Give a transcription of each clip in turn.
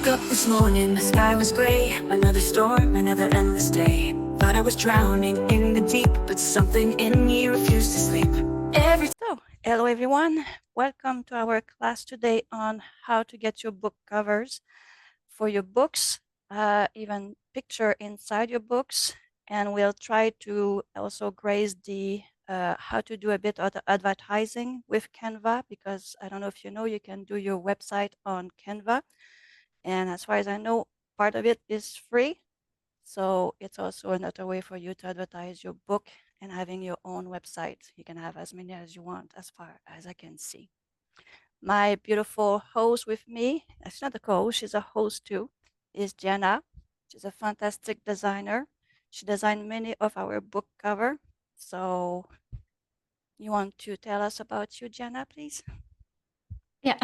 Woke up this morning, the sky was gray. Another storm, another endless day. Thought I was drowning in the deep, but something in me refused to sleep. Hello everyone. Welcome to our class today on how to get your book covers for your books, even picture inside your books. And we'll try to also graze the how to do a bit of advertising with Canva, because I don't know if you know, you can do your website on Canva. And as far as I know, part of it is free. So it's also another way for you to advertise your book and having your own website. You can have as many as you want, as far as I can see. My beautiful host with me, she's not a co-host, she's a host too, is Jenna. She's a fantastic designer. She designed many of our book cover. So you want to tell us about you, Jenna, please? Yeah,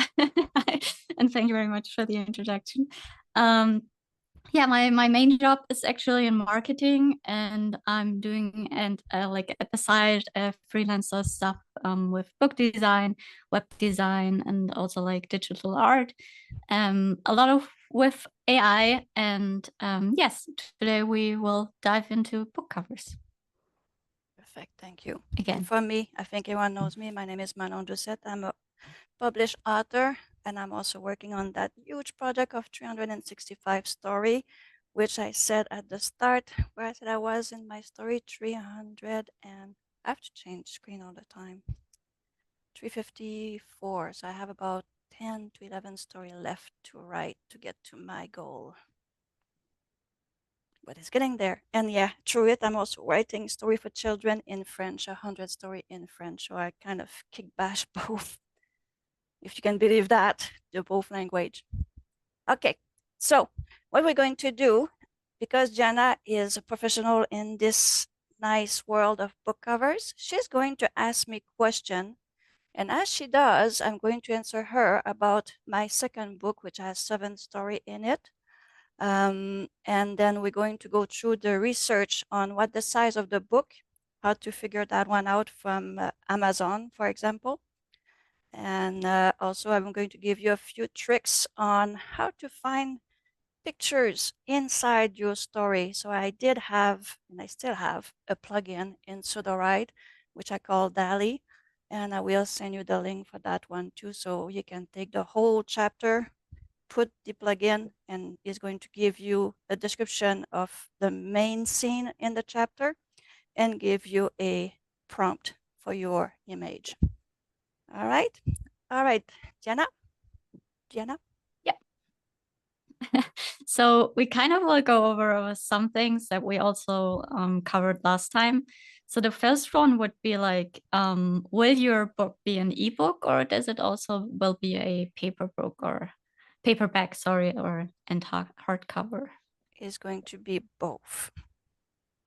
and thank you very much for the introduction. Yeah, my main job is actually in marketing, and I'm doing like at the side freelancer stuff with book design, web design, and also like digital art. A lot of with AI, and yes, today we will dive into book covers. Perfect, thank you. Again. And for me, I think everyone knows me. My name is Manon Doucette. I'm a published author, and I'm also working on that huge project of 365 story, which I said at the start, where I said I was in my story 300, and I have to change screen all the time. 354, so I have about 10 to 11 story left to write to get to my goal. But it's getting there. And yeah, through it, I'm also writing story for children in French, 100 story in French. So I kind of kick bash both, if you can believe that, the both language. Okay, so what we're going to do, because Jenna is a professional in this nice world of book covers, she's going to ask me question. And as she does, I'm going to answer her about my second book, which has 7 stories in it. And then we're going to go through the research on what the size of the book, how to figure that one out from Amazon, for example. And also I'm going to give you a few tricks on how to find pictures inside your story. So I did have, and I still have, a plugin in Sudowrite, which I call DALI. And I will send you the link for that one too. So you can take the whole chapter, put the plugin, and it's going to give you a description of the main scene in the chapter and give you a prompt for your image. All right, Jenna. Yeah. So we kind of will go over some things that we also covered last time. So the first one would be like, will your book be an ebook, or does it also will be a paper book or paperback, sorry, or and hardcover? Is going to be both.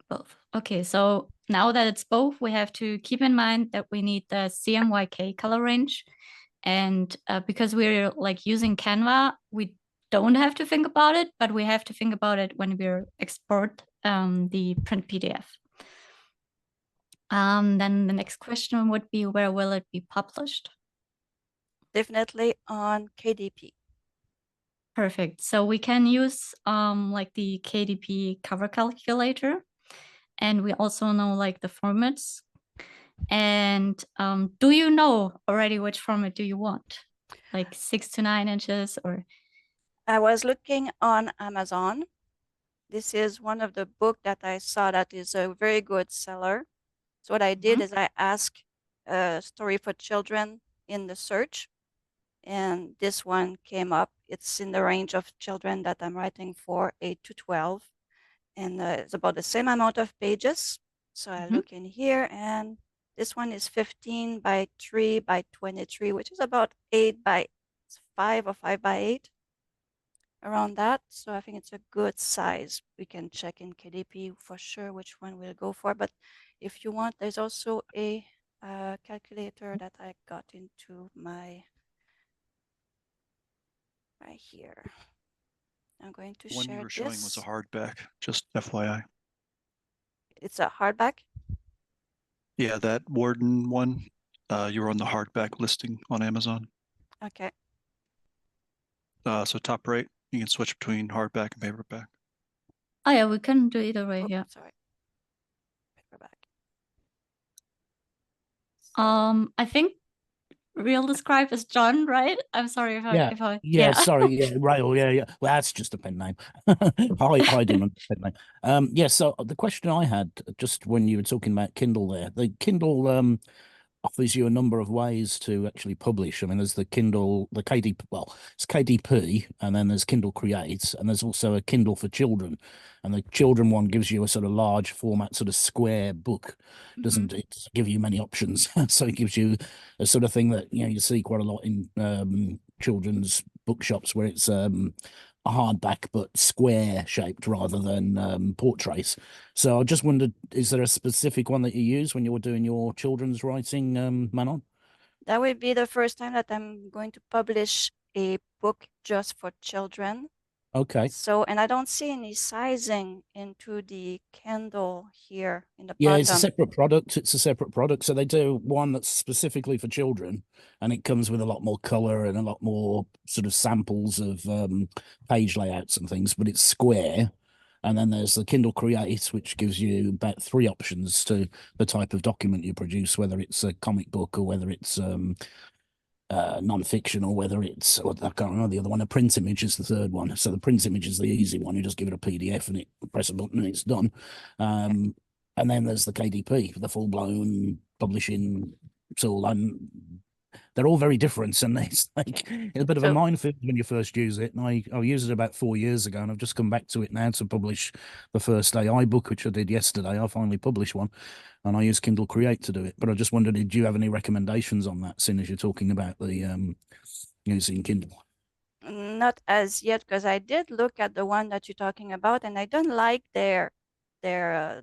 Both. Okay, so now that it's both, we have to keep in mind that we need the CMYK color range. And because we're like using Canva, we don't have to think about it, but we have to think about it when we export the print PDF. Then the next question would be, where will it be published? Definitely on KDP. Perfect. So we can use like the KDP cover calculator, and we also know like the formats. And do you know already which format do you want? Like 6 to 9 inches or? I was looking on Amazon. This is one of the books that I saw that is a very good seller. So what I did is I asked a story for children in the search, and this one came up. It's in the range of children that I'm writing for, 8 to 12, and it's about the same amount of pages. So I look in here, and this one is 15 by 3 by 23, which is about 8 by 5 or 5 by 8, around that. So I think it's a good size. We can check in KDP for sure which one we'll go for. But if you want, there's also a calculator that I got into my right here. I'm going to share this. One you were showing was a hardback, just FYI. It's a hardback? Yeah, that Warden one, you're on the hardback listing on Amazon. Okay. So top right, You can switch between hardback and paperback. Oh yeah, we can do either way. Oh, Yeah. sorry. Paperback. I think real describe is John, right? I'm sorry if I yeah, sorry, yeah, Rail, yeah. Well, that's just a pen name. Hiding on pen name. Yeah, so the question I had just when you were talking about Kindle there, the Kindle offers you a number of ways to actually publish. I mean, there's the Kindle, the KD, well, it's KDP, and then there's Kindle Create, and there's also a Kindle for children. And the children one gives you a sort of large format, sort of square book. Doesn't it give you many options? So it gives you a sort of thing that, you know, you see quite a lot in children's bookshops where it's a hardback but square shaped rather than portraits. So I just wondered, is there a specific one that you use when you're doing your children's writing, Manon? That will be the first time that I'm going to publish a book just for children. Okay. So, and I don't see any sizing into the Kindle here in the Yeah, bottom. it's a separate product. It's a separate product. So they do one that's specifically for children, and it comes with a lot more color and a lot more sort of samples of page layouts and things, but it's square. And then there's the Kindle Create, which gives you about 3 options to the type of document you produce, whether it's a comic book or whether it's non-fiction or whether it's, I can't remember the other one, a print image is the third one. So the print image is the easy one. You just give it a PDF and it press a button and it's done. And then there's the KDP, the full-blown publishing tool. And they're all very different, and it's like it's a bit of a minefield when you first use it. And I used it about 4 years ago, and I've just come back to it now to publish the first AI book, which I did yesterday. I finally published one, and I use Kindle Create to do it. But I just wondered, did you have any recommendations on that, seeing as you're talking about the using Kindle? Not as yet, because I did look at the one that you're talking about, and I don't like the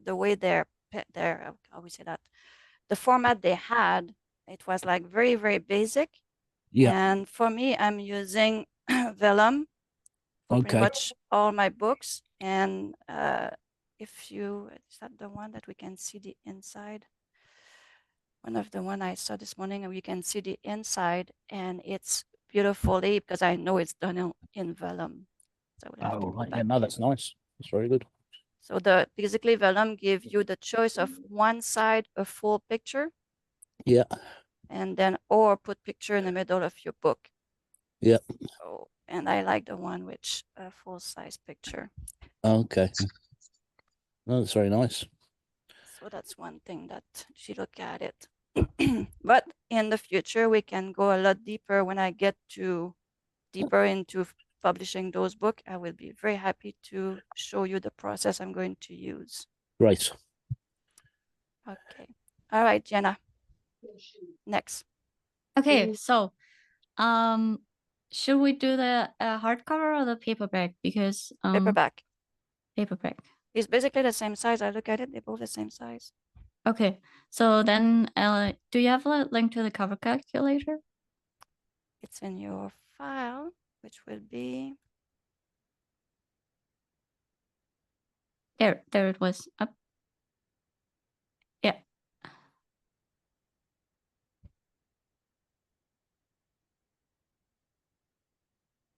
way their how we say that, the format they had. It was like very, very basic. Yeah. And for me, I'm using Vellum for pretty much all my books. And if you, is that the one that we can see the inside? One of the one I saw this morning, and we can see the inside, and it's beautifully, because I know it's done in Vellum. So I would have to go back. Yeah, no, that's nice. That's very good. So the basically Vellum gives you the choice of one side, a full picture. Yeah. And then, or put picture in the middle of your book. Yeah. So, and I like the one with a full size picture. Okay. No, that's very nice. So that's one thing that she look at it. But in the future, we can go a lot deeper. When I get deeper into publishing those books, I will be very happy to show you the process I'm going to use. Great. Okay. All right, Jenna. Next. Okay, so should we do the hardcover or the paperback? Because Paperback. Paperback. It's basically the same size. I look at it, they're both the same size. Okay, so then do you have a link to the cover calculator? It's in your file, which will be there it was up. Yeah.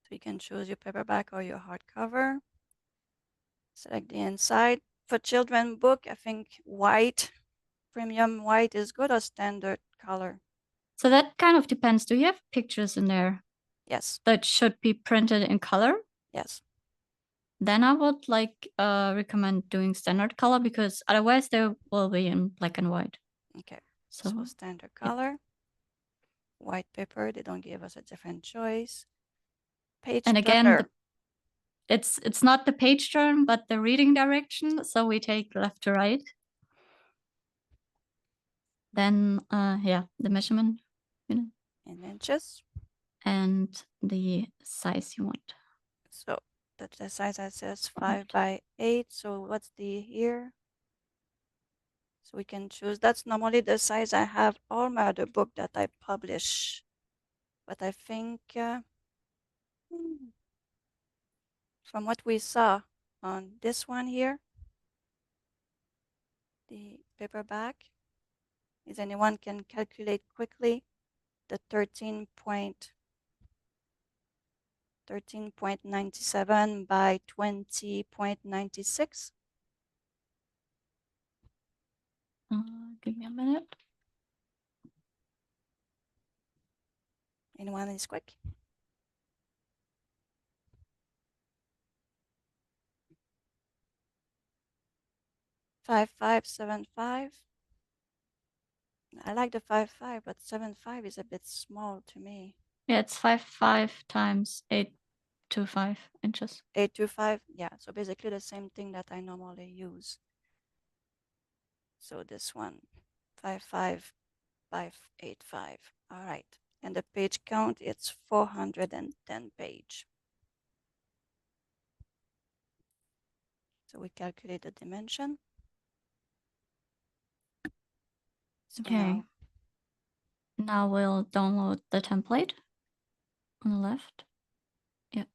So you can choose your paperback or your hardcover. Select the inside. For children book, I think white, premium white is good, or standard color. So that kind of depends. Do you have pictures in there? Yes. That should be printed in color? Yes. Then I would recommend doing standard color, because otherwise they will be in black and white. Okay. So standard color. White paper, they don't give us a different choice. Page and again, turner. it's not the page turn, but the reading direction. So we take left to right. Then yeah, the measurement, in inches. And the size you want. So that's the size that says 5x8. So what's the here? So we can choose. That's normally the size I have all my other book that I publish. But I think from what we saw on this one here, the paperback, is anyone can calculate quickly the 13 point. 13.97 by 20.96. Give me a minute. Anyone is quick? Five, 575. I like the 5.5, but 7.5 is a bit small to me. Yeah, it's 5.5 times 8.25 inches. 825, yeah. So basically the same thing that I normally use. So this one, 5.5 by 8.5. All right. And the page count, it's 410 page. So we calculate the dimension. So Okay. Now we'll download the template on the left. Yep.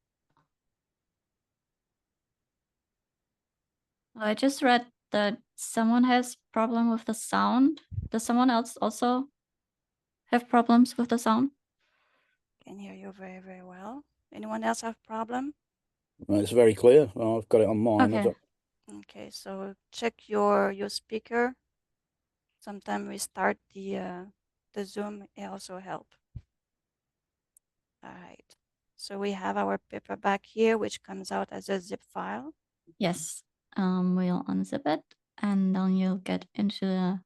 I just read that someone has problem with the sound. Does someone else also have problems with the sound? can hear you very, very well. Anyone else have problem? Well, it's very clear. I've got it on mine. Okay. Okay, so check your speaker. Sometimes we start the Zoom, it also help. All right. So we have our paperback here, which comes out as a zip file. Yes. We'll unzip it and then you'll get into the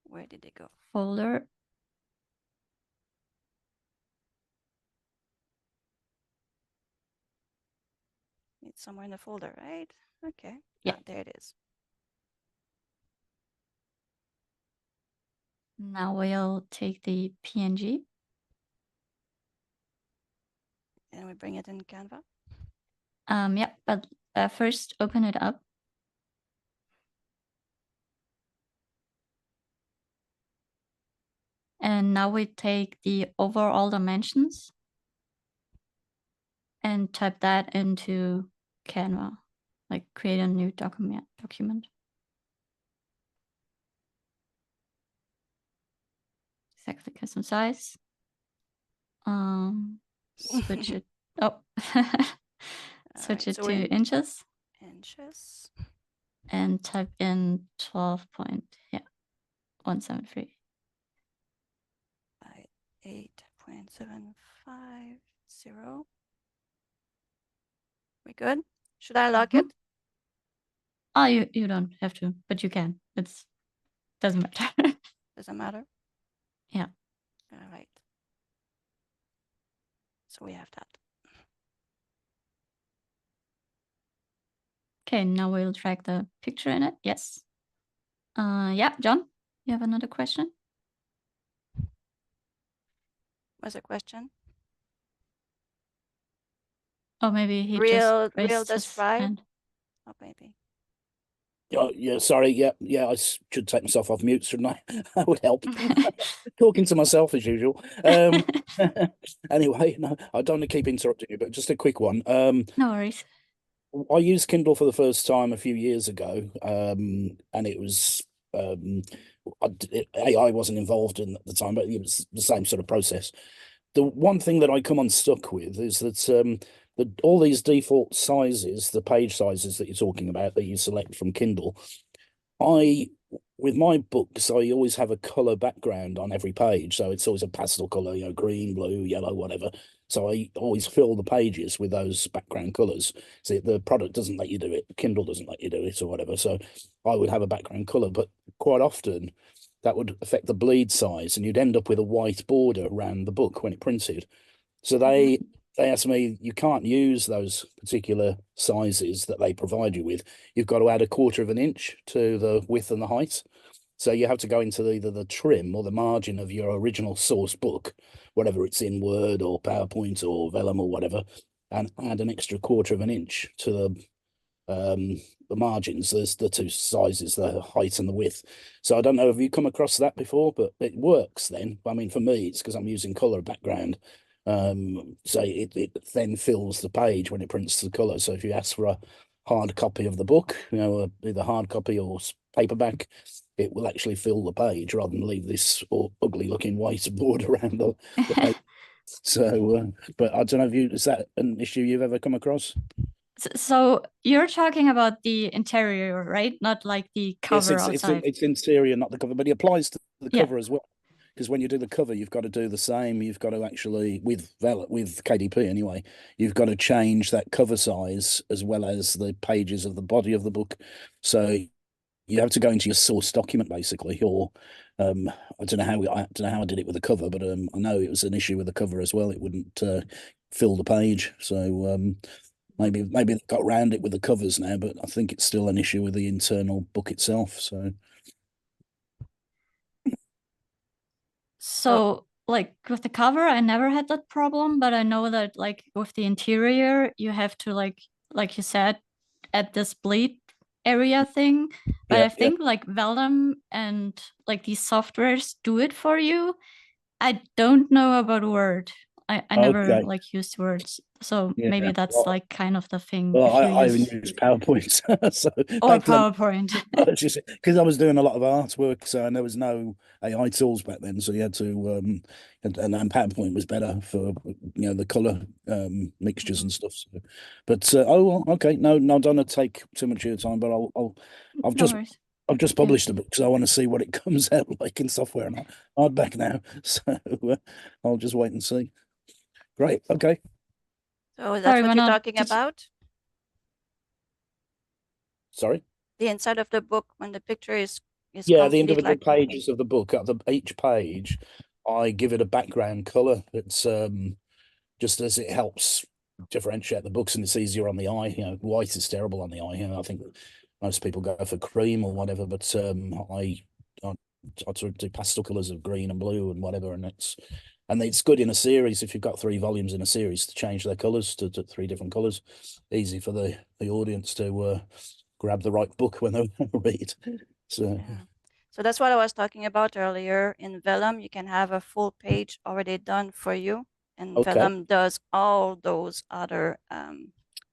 Where did it go? folder. It's somewhere in the folder, right? Okay. Yeah. Ah, there it is. Now we'll take the PNG. And we bring it in Canva. Yeah, but first open it up. And now we take the overall dimensions and type that into Canva, like create a new document. Exactly custom size. Switch it. Oh, switch right, it so to inches inches. and type in 173. By 8.750. We good? Should I lock it? Oh, you don't have to, but you can. It's doesn't matter. Doesn't matter. Yeah. All right. So we have that. Okay, now we'll drag the picture in it. Yes. Yeah, John, you have another question? What's the question? Or maybe he Real just raised his describe? hand. Oh, maybe. Oh, yeah, sorry. Yeah, I should take myself off mute, shouldn't I? That would help. Talking to myself as usual. Anyway, no, I don't want to keep interrupting you, but just a quick one. No worries. I used Kindle for the first time a few years ago, and it was AI wasn't involved in at the time, but it was the same sort of process. The one thing that I come unstuck with is that all these default sizes, the page sizes that you're talking about that you select from Kindle, with my books, I always have a color background on every page. So it's always a pastel color, green, blue, yellow, whatever. So I always fill the pages with those background colors. So the product doesn't let you do it. Kindle doesn't let you do it or whatever. So I would have a background color, but quite often that would affect the bleed size and you'd end up with a white border around the book when it printed. So they asked me, you can't use those particular sizes that they provide you with. You've got to add 1/4 of an inch to the width and the height. So you have to go into either the trim or the margin of your original source book, whatever it's in Word or PowerPoint or Vellum or whatever, and add an extra 1/4 of an inch to the margins. There's the two sizes, the height and the width. So I don't know if you come across that before, but it works then. I mean, for me, it's because I'm using color background. So it then fills the page when it prints the color. So if you ask for a hard copy of the book, either hard copy or paperback, it will actually fill the page rather than leave this ugly looking white border around the page. So, but I don't know if is that an issue you've ever come across? So you're talking about the interior, right? Not like the cover Yes, outside. it's interior, not the cover, but it applies to the Yeah. cover as well. Because when you do the cover, you've got to do the same. You've got to actually, with KDP anyway, you've got to change that cover size as well as the pages of the body of the book. So you have to go into your source document basically, or I don't know how I did it with the cover, but I know it was an issue with the cover as well. It wouldn't fill the page. So maybe they got around it with the covers now, but I think it's still an issue with the internal book itself. So like with the cover, I never had that problem, but I know that like with the interior, you have to like you said, add this bleed area thing. But Yeah, I think like Vellum and like these softwares do it for you. I don't know about Word. I never Okay. like used words. So Yeah, maybe that's well, like kind of the thing. Well, if you I even use use PowerPoint. So or back then, PowerPoint. because I was doing a lot of artwork, so and there was no AI tools back then, so you had to and PowerPoint was better for the color mixtures and stuff. So, but oh well, okay, no, I don't want to take too much of your time, but I've No worries. published a book, so I want to see what it comes out like in software and hardback now. So I'll just wait and see. Great, okay. So that's Sorry, what you're Mana, talking about? Sorry. The inside of the book when the picture is Yeah, the complete, individual like pages of the book. Each page, I give it a background color. It's just as it helps differentiate the books, and it's easier on the eye. White is terrible on the eye. I think most people go for cream or whatever, but I sort of do pastel colors of green and blue and whatever, and it's good in a series. If you've got 3 volumes in a series, to change their colors to 3 different colors, easy for the audience to grab the right book when they read. So. yeah. So that's what I was talking about earlier. In Vellum, you can have a full page already done for you, and Okay. Vellum does all those other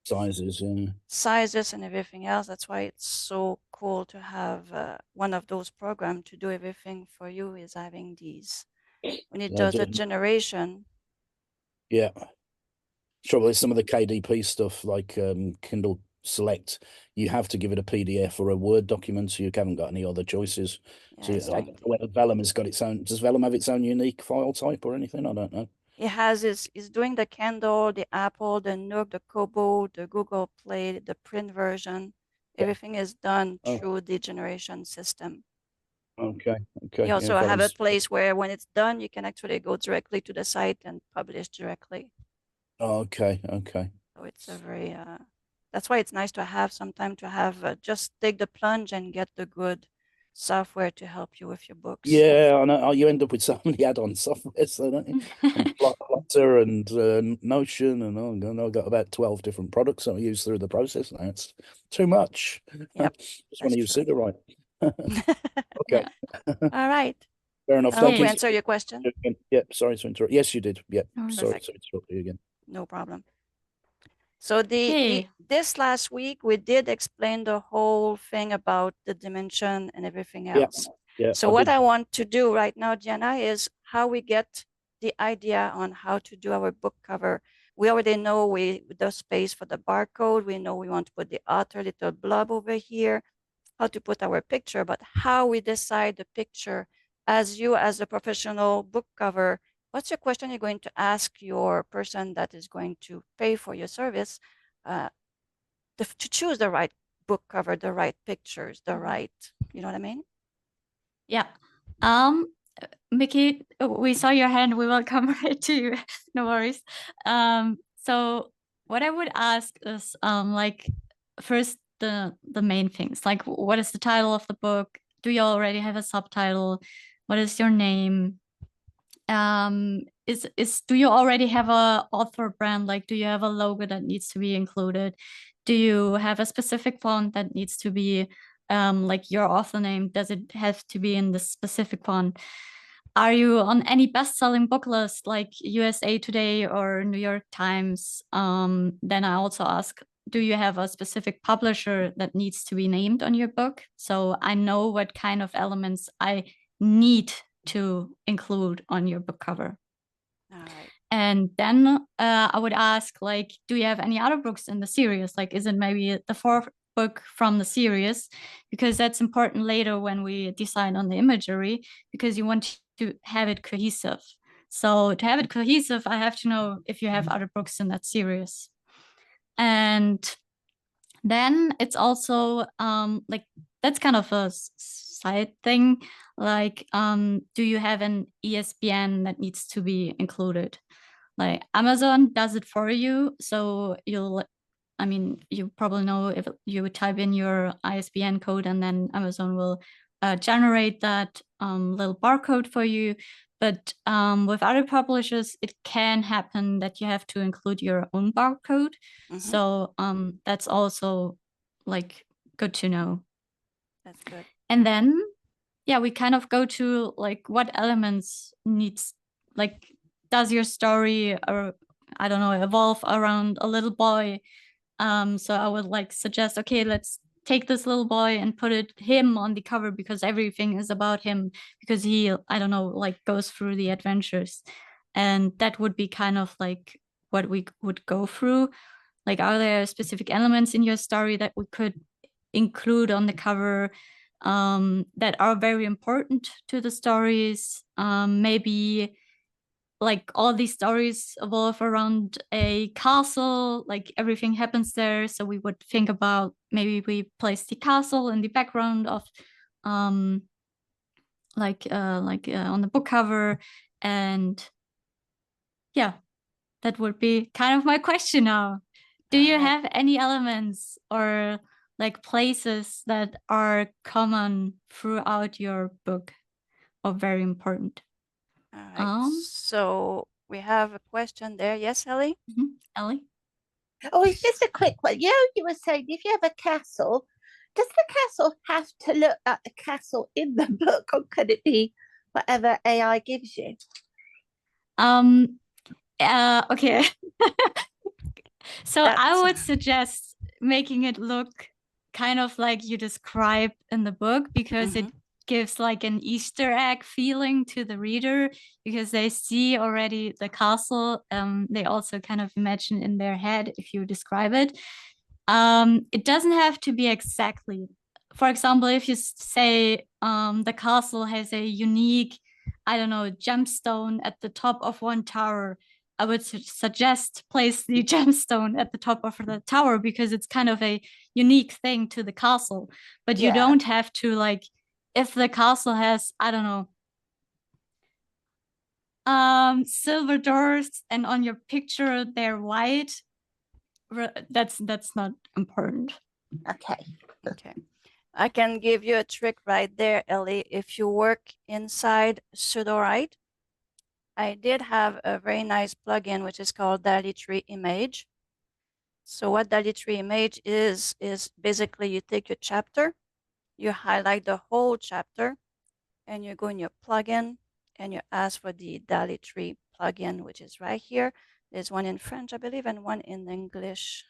Sizes, sizes and everything else. That's why it's so cool to have one of those programs to do everything for you. Is having these when it does a generation. Yeah. Trouble is some of the KDP stuff like Kindle Select, you have to give it a PDF or a Word document, so you haven't got any other choices. Yeah, So I don't know whether Vellum has got its own. Does Vellum have its own unique file type or anything? I don't know. it has is doing the Kindle, the Apple, the Nook, the Kobo, the Google Play, the print version. Everything is done through the generation system. Okay. You also have a place where when it's done, you can actually go directly to the site and publish directly. Okay. So it's a very, that's why it's nice to have sometime to have just take the plunge and get the good software to help you with your books. Yeah, I know. You end up with so many add-on software, so don't you? And Otter and Notion, and oh god, I've got about 12 different products I use through the process now. It's too much. Yep. Just want to use Sudowrite. Okay. All right. Fair enough. I hope Thank we you. answer your question. Yep. Sorry to interrupt. Yes, you did. Yep. Sorry to interrupt you again. No problem. So this last week we did explain the whole thing about the dimension and everything else. Yeah. So what I want to do right now, Gianna, is how we get the idea on how to do our book cover. We already know the space for the barcode. We know we want to put the Otter little blob over here, how to put our picture, but how we decide the picture as a professional book cover. What's your question you're going to ask your person that is going to pay for your service to choose the right book cover, the right pictures, the right, you know what I mean? Yeah. Mickey, we saw your hand. We will come right to you. No worries. So what I would ask is like first the main things, like what is the title of the book? Do you already have a subtitle? What is your name? Do you already have a author brand? Like, do you have a logo that needs to be included? Do you have a specific font that needs to be like your author name? Does it have to be in the specific font? Are you on any best-selling book list like USA Today or New York Times? Then I also ask, do you have a specific publisher that needs to be named on your book? So I know what kind of elements I need to include on your book cover. All right. And then I would ask, like, do you have any other books in the series? Like, is it maybe the fourth book from the series? Because that's important later when we decide on the imagery, because you want to have it cohesive. So to have it cohesive, I have to know if you have other books in that series. And then it's also like, that's kind of a side thing. Like, do you have an ESBN that needs to be included? Like, Amazon does it for you. So I mean, you probably know if you type in your ISBN code, and then Amazon will generate that little barcode for you. But with other publishers, it can happen that you have to include your own barcode. So that's also like good to know. That's good. And then, yeah, we kind of go to like what elements needs, like, does your story, or I don't know, evolve around a little boy? So I would like suggest, okay, let's take this little boy and put him on the cover, because everything is about him, because he, I don't know, like goes through the adventures. And that would be kind of like what we would go through. Like, are there specific elements in your story that we could include on the cover that are very important to the stories? Maybe like all these stories evolve around a castle, like everything happens there. So we would think about, maybe we place the castle in the background of on the book cover. And yeah, that would be kind of my question now. Do you have any elements or like places that are common throughout your book or very important? All right. So we have a question there. Yes, Ellie? Ellie? Oh, it's just a quick one. You were saying if you have a castle, does the castle have to look like the castle in the book, or could it be whatever AI gives you? Okay. So I would suggest making it look kind of like you describe in the book, because it gives like an Easter egg feeling to the reader, because they see already the castle. They also kind of imagine in their head if you describe it. It doesn't have to be exactly. For example, if you say the castle has a unique, I don't know, gemstone at the top of one tower, I would suggest place the gemstone at the top of the tower, because it's kind of a unique thing to the castle. But you don't have to, like, if the castle has, I don't know, silver doors and on your picture they're white, that's not important. Okay. I can give you a trick right there, Ellie. If you work inside Sudowrite, I did have a very nice plugin which is called DALL-E 3 Image. So what DALL-E 3 Image is basically you take your chapter, you highlight the whole chapter, and you go in your plugin and you ask for the DALL-E 3 plugin, which is right here. There's one in French, I believe, and one in English.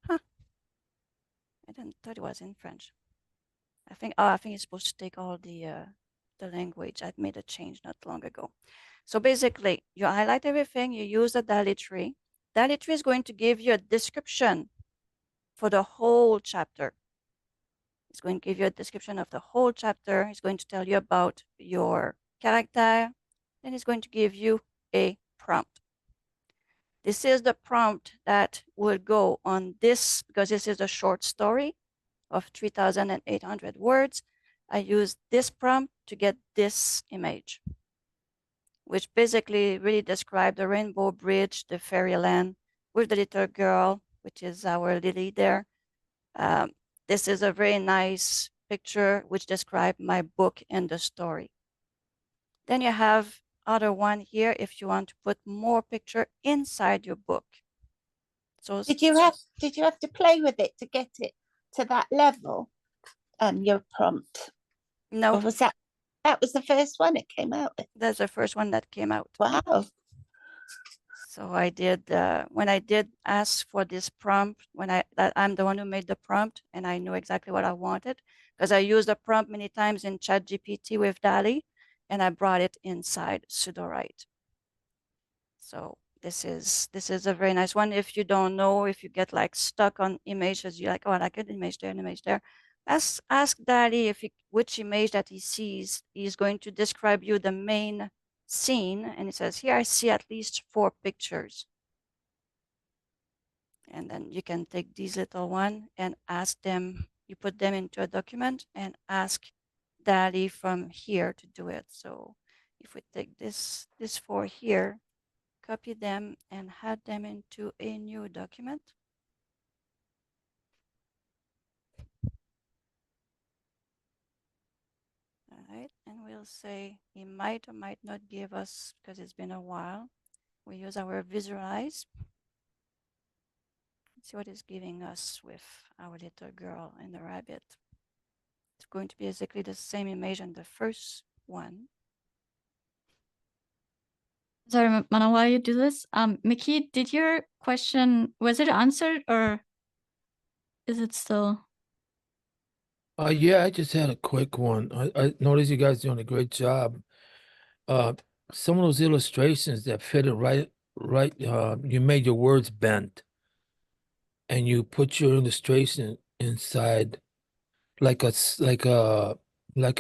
Huh. I thought it was in French. I think it's supposed to take all the language. I made a change not long ago. So basically, you highlight everything, you use the DALL-E 3. DALL-E 3 is going to give you a description for the whole chapter. It's going to give you a description of the whole chapter. It's going to tell you about your character. Then it's going to give you a prompt. This is the prompt that will go on this, because this is a short story of 3,800 words. I use this prompt to get this image, which basically really describes the rainbow bridge, the fairyland with the little girl, which is our Lily there. This is a very nice picture which describes my book and the story. Then you have other one here if you want to put more picture inside your book. So did you have to play with it to get it to that level? Your prompt? No. Or was that was the first one it came out with? That's the first one that came out. Wow. So I did when I did ask for this prompt, I'm the one who made the prompt, and I knew exactly what I wanted, because I used the prompt many times in ChatGPT with DALL-E, and I brought it inside Sudowrite. So this is a very nice one. If you don't know, if you get like stuck on images, you're like, oh, I like an image there, an image there. Ask Daddy if which image that he sees is going to describe you the main scene, and it says here I see at least 4 pictures. And then you can take these little one and ask them, you put them into a document and ask Daddy from here to do it. So if we take this 4 here, copy them and add them into a new document. All right, and we'll say he might or might not give us, because it's been a while. We use our visualize. Let's see what it's giving us with our little girl and the rabbit. It's going to be exactly the same image on the first one. Sorry, Mana, while you do this, Mickey, did your question, was it answered or is it still? Yeah, I just had a quick one. I noticed you guys doing a great job. Some of those illustrations that fit it right, you made your words bent, and you put your illustration inside, like a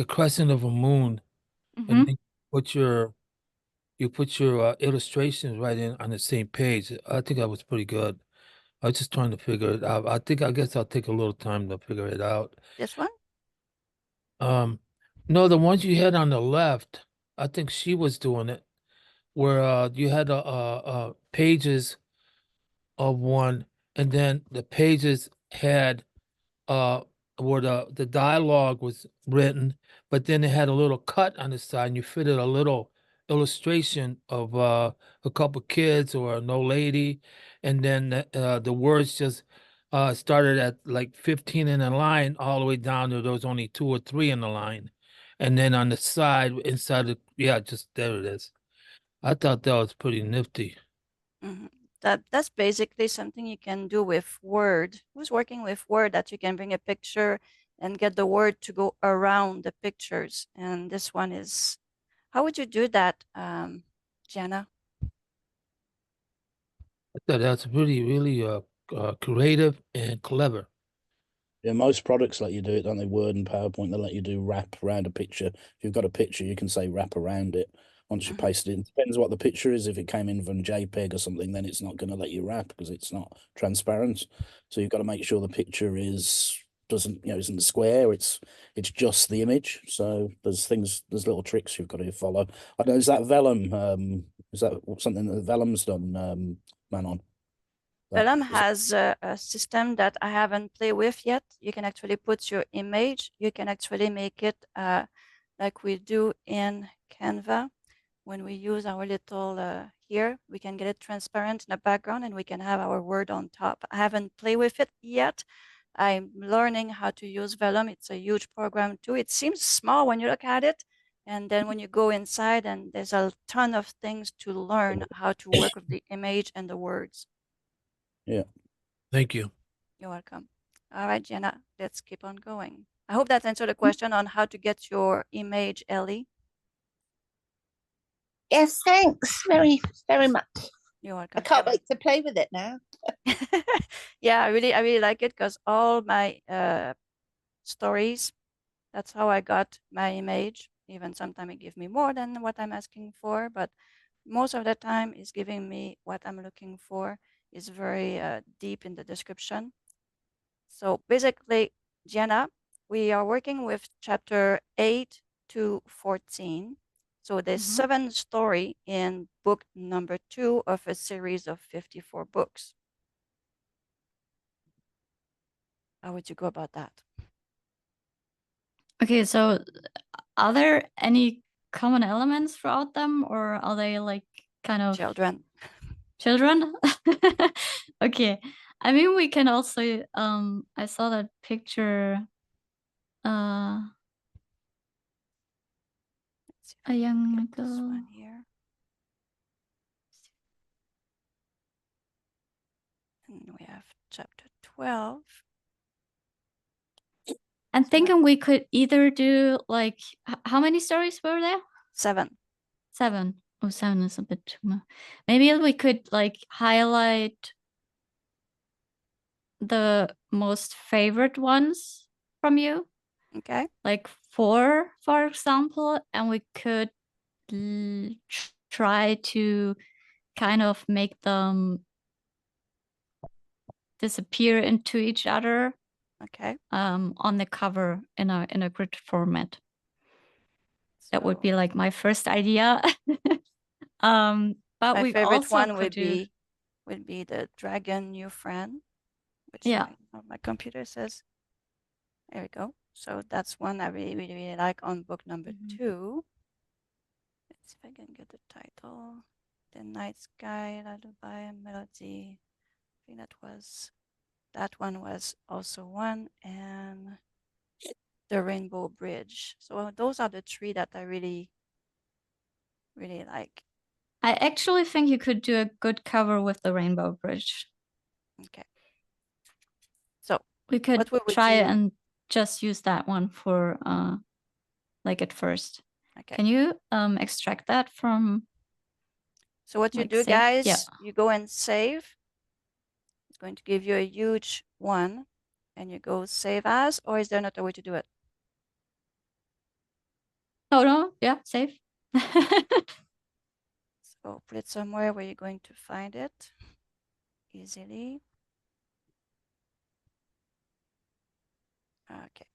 crescent of a moon, and then you put your illustrations right in on the same page. I think that was pretty good. I was just trying to figure it out. I guess I'll take a little time to figure it out. This one? No, the ones you had on the left, I think she was doing it, where you had pages of one, and then the pages had where the dialogue was written, but then it had a little cut on the side, and you fitted a little illustration of a couple kids or an old lady, and then the words just started at like 15 in a line all the way down to there was only 2 or 3 in the line. And then on the side, inside the, yeah, just there it is. I thought that was pretty nifty. That's basically something you can do with Word. Who's working with Word that you can bring a picture and get the word to go around the pictures? And this one is, how would you do that, Gianna? I thought that's really creative and clever. Yeah, most products let you do it, don't they? Word and PowerPoint, they let you do wrap around a picture. If you've got a picture, you can say wrap around it. Once you paste it in, depends what the picture is. If it came in from JPEG or something, then it's not going to let you wrap because it's not transparent. So you've got to make sure the picture isn't square. It's just the image. So there's little tricks you've got to follow. I don't know, is that Vellum? Is that something that Vellum's done, Manon? Vellum has a system that I haven't played with yet. You can actually put your image. You can actually make it like we do in Canva. When we use our little here, we can get it transparent in the background and we can have our word on top. I haven't played with it yet. I'm learning how to use Vellum. It's a huge program too. It seems small when you look at it. And then when you go inside, and there's a ton of things to learn how to work with the image and the words. Yeah. Thank you. You're welcome. All right, Jenna, let's keep on going. I hope that answered the question on how to get your image, Ellie. Yes, thanks very, very much. You're welcome. I can't wait to play with it now. Yeah, I really like it because all my stories, that's how I got my image. Even sometimes it gives me more than what I'm asking for, but most of the time it's giving me what I'm looking for. Is very deep in the description. So basically, Jenna, we are working with chapter 8 to 14. So there's 7 stories in book number 2 of a series of 54 books. How would you go about that? Okay, so are there any common elements throughout them, or are they like kind of children? Okay, I mean, we can also I saw that picture a young girl. This one here. And we have chapter 12. And thinking we could either do like how many stories were there? 7. 7. 07 is a bit too much. Maybe we could like highlight the most favorite ones from you, Okay. like 4, for example, and we could try to kind of make them disappear into each other Okay. on the cover in a grid format. That would be like my first idea. But my we favorite also one could would be the dragon new friend, which Yeah. my computer says. There we go. So that's one I really, really, really like on book number 2. Let's see if I can get the title. The Night Sky, Lullaby and Melody. I think that one was also one, and the Rainbow Bridge. So those are the 3 that I really, really like. I actually think you could do a good cover with the Rainbow Bridge. Okay. So we could what we would try do- and just use that one for like at first. Okay. Can you extract that from? So what you like, do, save? guys, Yeah. you go and save. It's going to give you a huge one, and you go save as, or is there another way to do it? Oh no, yeah, save. So put it somewhere where you're going to find it easily. Okay.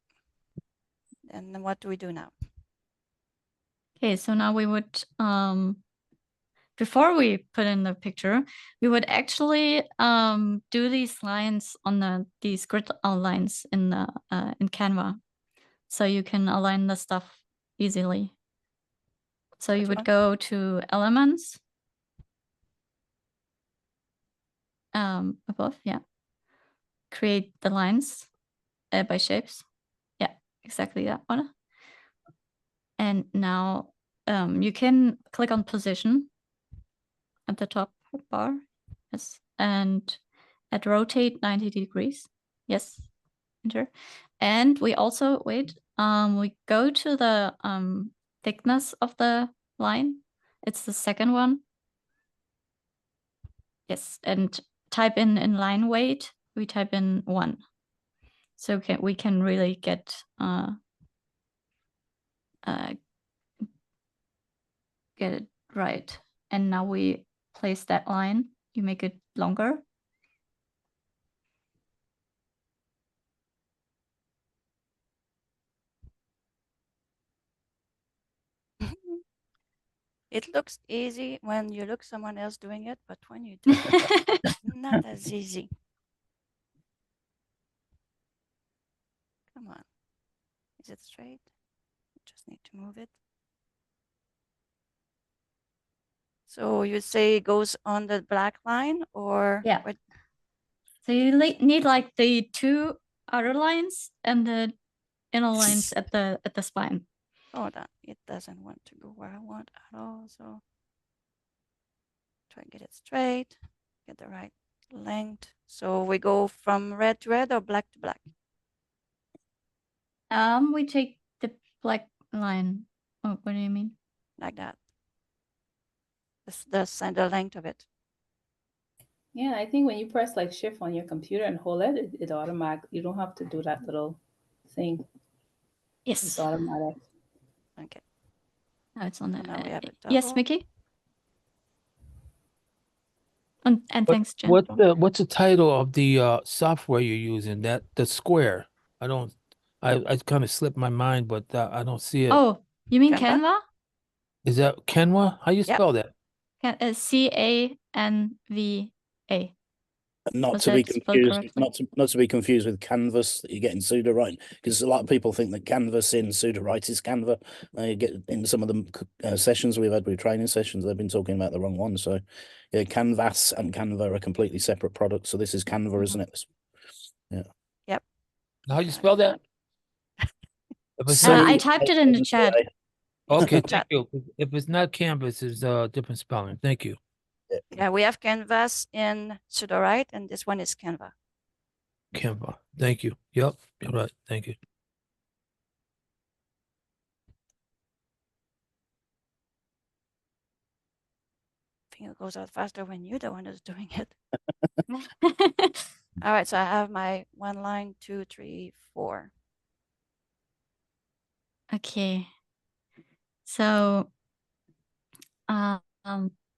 And then what do we do now? Okay, so now we would before we put in the picture, we would actually do these lines on these grid outlines in Canva, so you can align the stuff easily. So you Which would one? go to Elements, above, yeah. Create the lines by shapes. Yeah, exactly that one. And now you can click on Position at the top bar. Yes, and at Rotate 90 degrees. Yes, enter. And we also, we go to the thickness of the line. It's the second one. Yes, and type in line weight, we type in 1. So we can really get it right. And now we place that line. You make it longer. It looks easy when you look someone else doing it, but when you do it, it's not as easy. Come on. Is it straight? You just need to move it. So you say it goes on the black line, or Yeah. So you need like the 2 outer lines and the inner lines at the spine. Hold on, it doesn't want to go where I want at all. So try and get it straight, get the right length. So we go from red to red or black to black? We take the black line. Oh, what do you mean? Like that. The center length of it. Yeah, I think when you press like shift on your computer and hold it, it automatic. You don't have to do that little thing. It's Yes. automatic. Okay. Now it's on So now we have a yes, double. Mickey. And thanks, Jen. What's the title of the software you're using? That the square. I kind of slipped my mind, but I don't see it. Oh, you mean Canva? Canva? Is that Canva? How you Yep. spell that? Canva. Not Was to be that spelled confused, correctly? not to be confused with Canvas that you get in Sudowrite, because a lot of people think that Canvas in Sudowrite is Canva. They get in some of the sessions we've had with training sessions, they've been talking about the wrong one. So, yeah, Canvas and Canva are completely separate products. So this is Canva, isn't it? Yeah. Yep. How you spell that? If it's So not, I typed it in the chat. okay, Chat. thank you. If it's not Canvas, it's a different spelling. Thank you. Yeah, we have Canvas in Sudowrite, and this one is Canva. Canva. Thank you. Yep. You're right. Thank you. think it goes out faster when you're the one who's doing it. All right, so I have my 1 line, 2, 3, 4. Okay. So,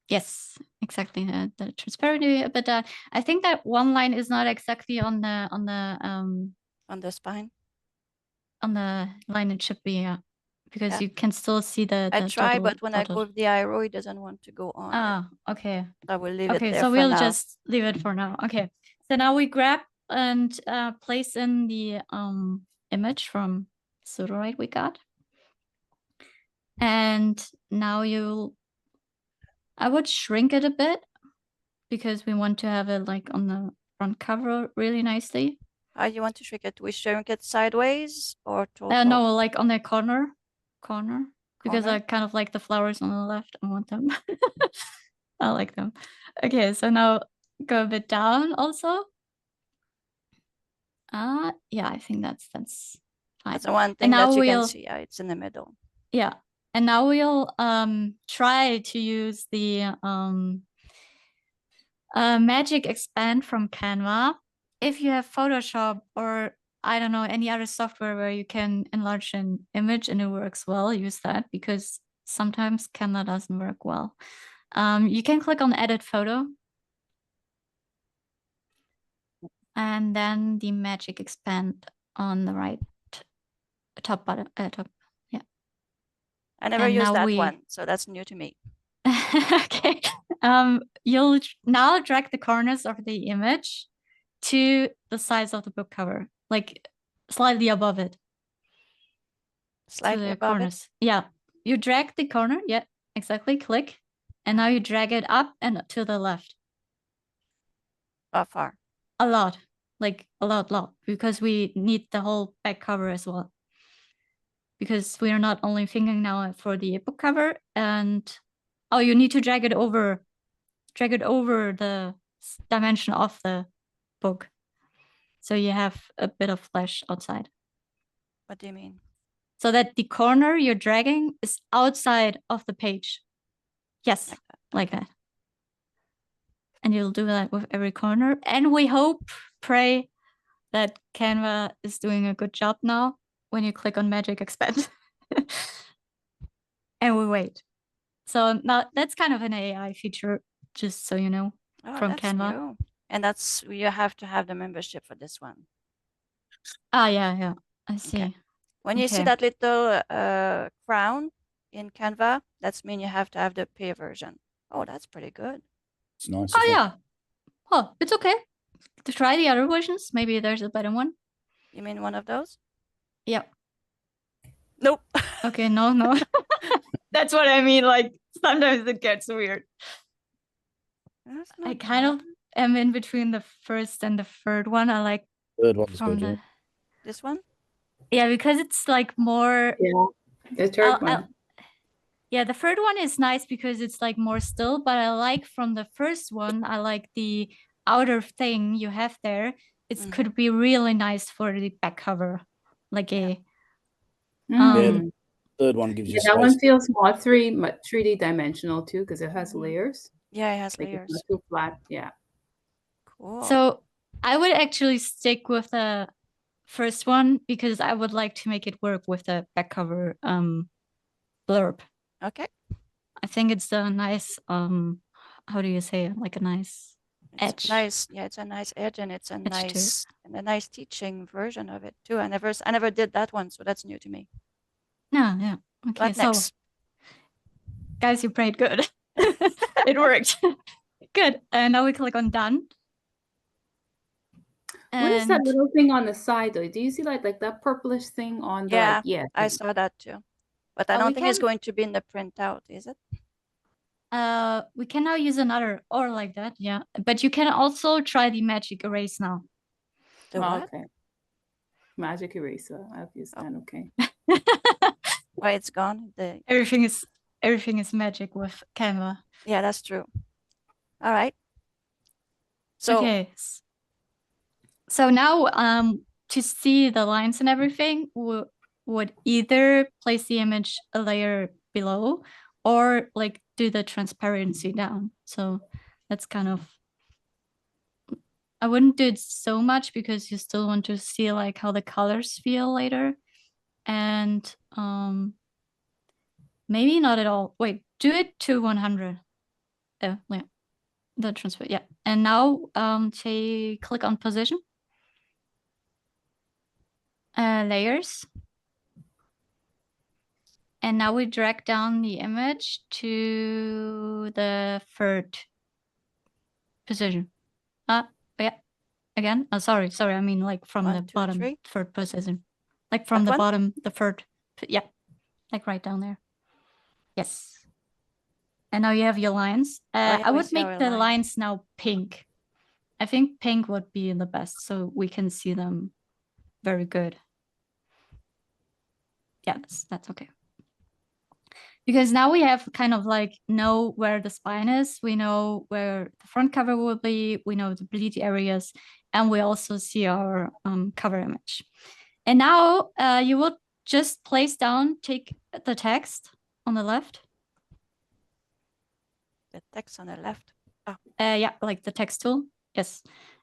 yes, exactly the transparency, but I think that 1 line is not exactly on the spine. On the line it should be, because Yeah. you can still see the I try, double but when I go with the arrow, it doesn't want to go on. okay. I will leave it Okay, there so for we'll now. just leave it for now. Okay, so now we grab and place in the image from Sudowrite we got, and now I would shrink it a bit because we want to have it like on the front cover really nicely. How you want to shrink it? We shrink it sideways or total? No, like on the corner, because Corner? I kind of like the flowers on the left. I want them. I like them. Okay, so now go a bit down also. Yeah, I think that's fine. That's the one thing that you can see. Yeah, it's in the middle. Yeah, and now we'll try to use the magic expand from Canva. If you have Photoshop or I don't know any other software where you can enlarge an image and it works well, use that, because sometimes Canva doesn't work well. You can click on edit photo. And then the magic expand on the right top button, top. Yeah. I never used that one, so that's new to me. Okay. You'll now drag the corners of the image to the size of the book cover, like slightly above it. Slightly above corners. it? Yeah. You drag the corner. Yeah, exactly. Click. And now you drag it up and to the left. How far? A lot. Like a lot. Because we need the whole back cover as well. Because we are not only thinking now for the book cover, and you need to drag it over the dimension of the book, so you have a bit of flesh outside. What do you mean? So that the corner you're dragging is outside of the page. Yes, like that. And you'll do that with every corner. And we pray that Canva is doing a good job now when you click on Magic Expand. And we wait. So now that's kind of an AI feature, just so you know, from that's Canva. New. And that's, you have to have the membership for this one. Yeah. I see. Okay. When you see that little crown in Canva, that's mean you have to have the pay version. Oh, that's pretty good. It's nice. Oh, yeah. Oh, it's okay. To try the other versions. Maybe there's a better one. You mean one of those? Yep. Nope. Okay, no. That's what I mean. Like, sometimes it gets weird. I kind of am in between the first and the third one. I like third one's good. This one? Yeah, because it's like more. Yeah, the third one. Yeah, the third one is nice because it's like more still, but I like from the first one, I like the outer thing you have there. It could be really nice for the back cover. Like a the third one gives you that one feels more 3D dimensional too, because it has layers. Yeah, it has like layers. It's not too flat. Yeah. Cool. So I would actually stick with the first one because I would like to make it work with the back cover blurb. Okay. I think it's a nice how do you say it? Like a nice edge. Nice. Yeah, it's a nice edge, and it's a edge nice teaching version of it too. I never did that one, so that's new to me. Yeah. Okay, What next? So guys, you prayed good. It worked. Good. And now we click on done. What is that little thing on the side though? Do you see like that purplish thing on the I saw that too. But I don't think it's going to be in the printout, is it? We can now use another or like that, yeah. But you can also try the magic erase now. The what? Okay. Magic eraser. I've used that. Okay. Why it's gone? Everything is magic with Canva. Yeah, that's true. All right. So okay. So now to see the lines and everything, would either place the image a layer below or like do the transparency down. So that's kind of, I wouldn't do it so much because you still want to see like how the colors feel later. And maybe not at all. Wait, do it to 100. Yeah, the transfer, yeah. And now click on position. Layers. And now we drag down the image to the third position. Yeah, again. Oh, sorry. I mean like from 1, the 2, bottom, 3. third position. Like from That the one? bottom, the third. Yeah, like right down there. Yes. And now you have your lines. yeah, I we would see make our the lines. lines now pink. I think pink would be the best, so we can see them very good. Yeah, that's okay. Because now we have kind of like know where the spine is, we know where the front cover will be, we know the bleed areas, and we also see our cover image. And now you will just place down, take the text on the left. The text on the left. Yeah, like the text tool. Yes.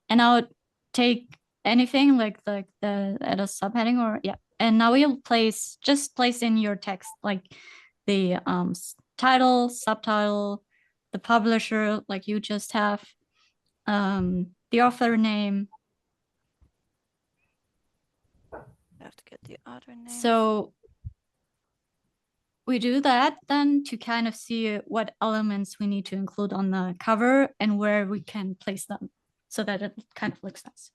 And now take anything like the add a subheading or yeah. And now you'll just place in your text like the title, subtitle, the publisher, like you just have, the author name. I have to get the author name. So we do that then to kind of see what elements we need to include on the cover and where we can place them so that it kind of looks nice.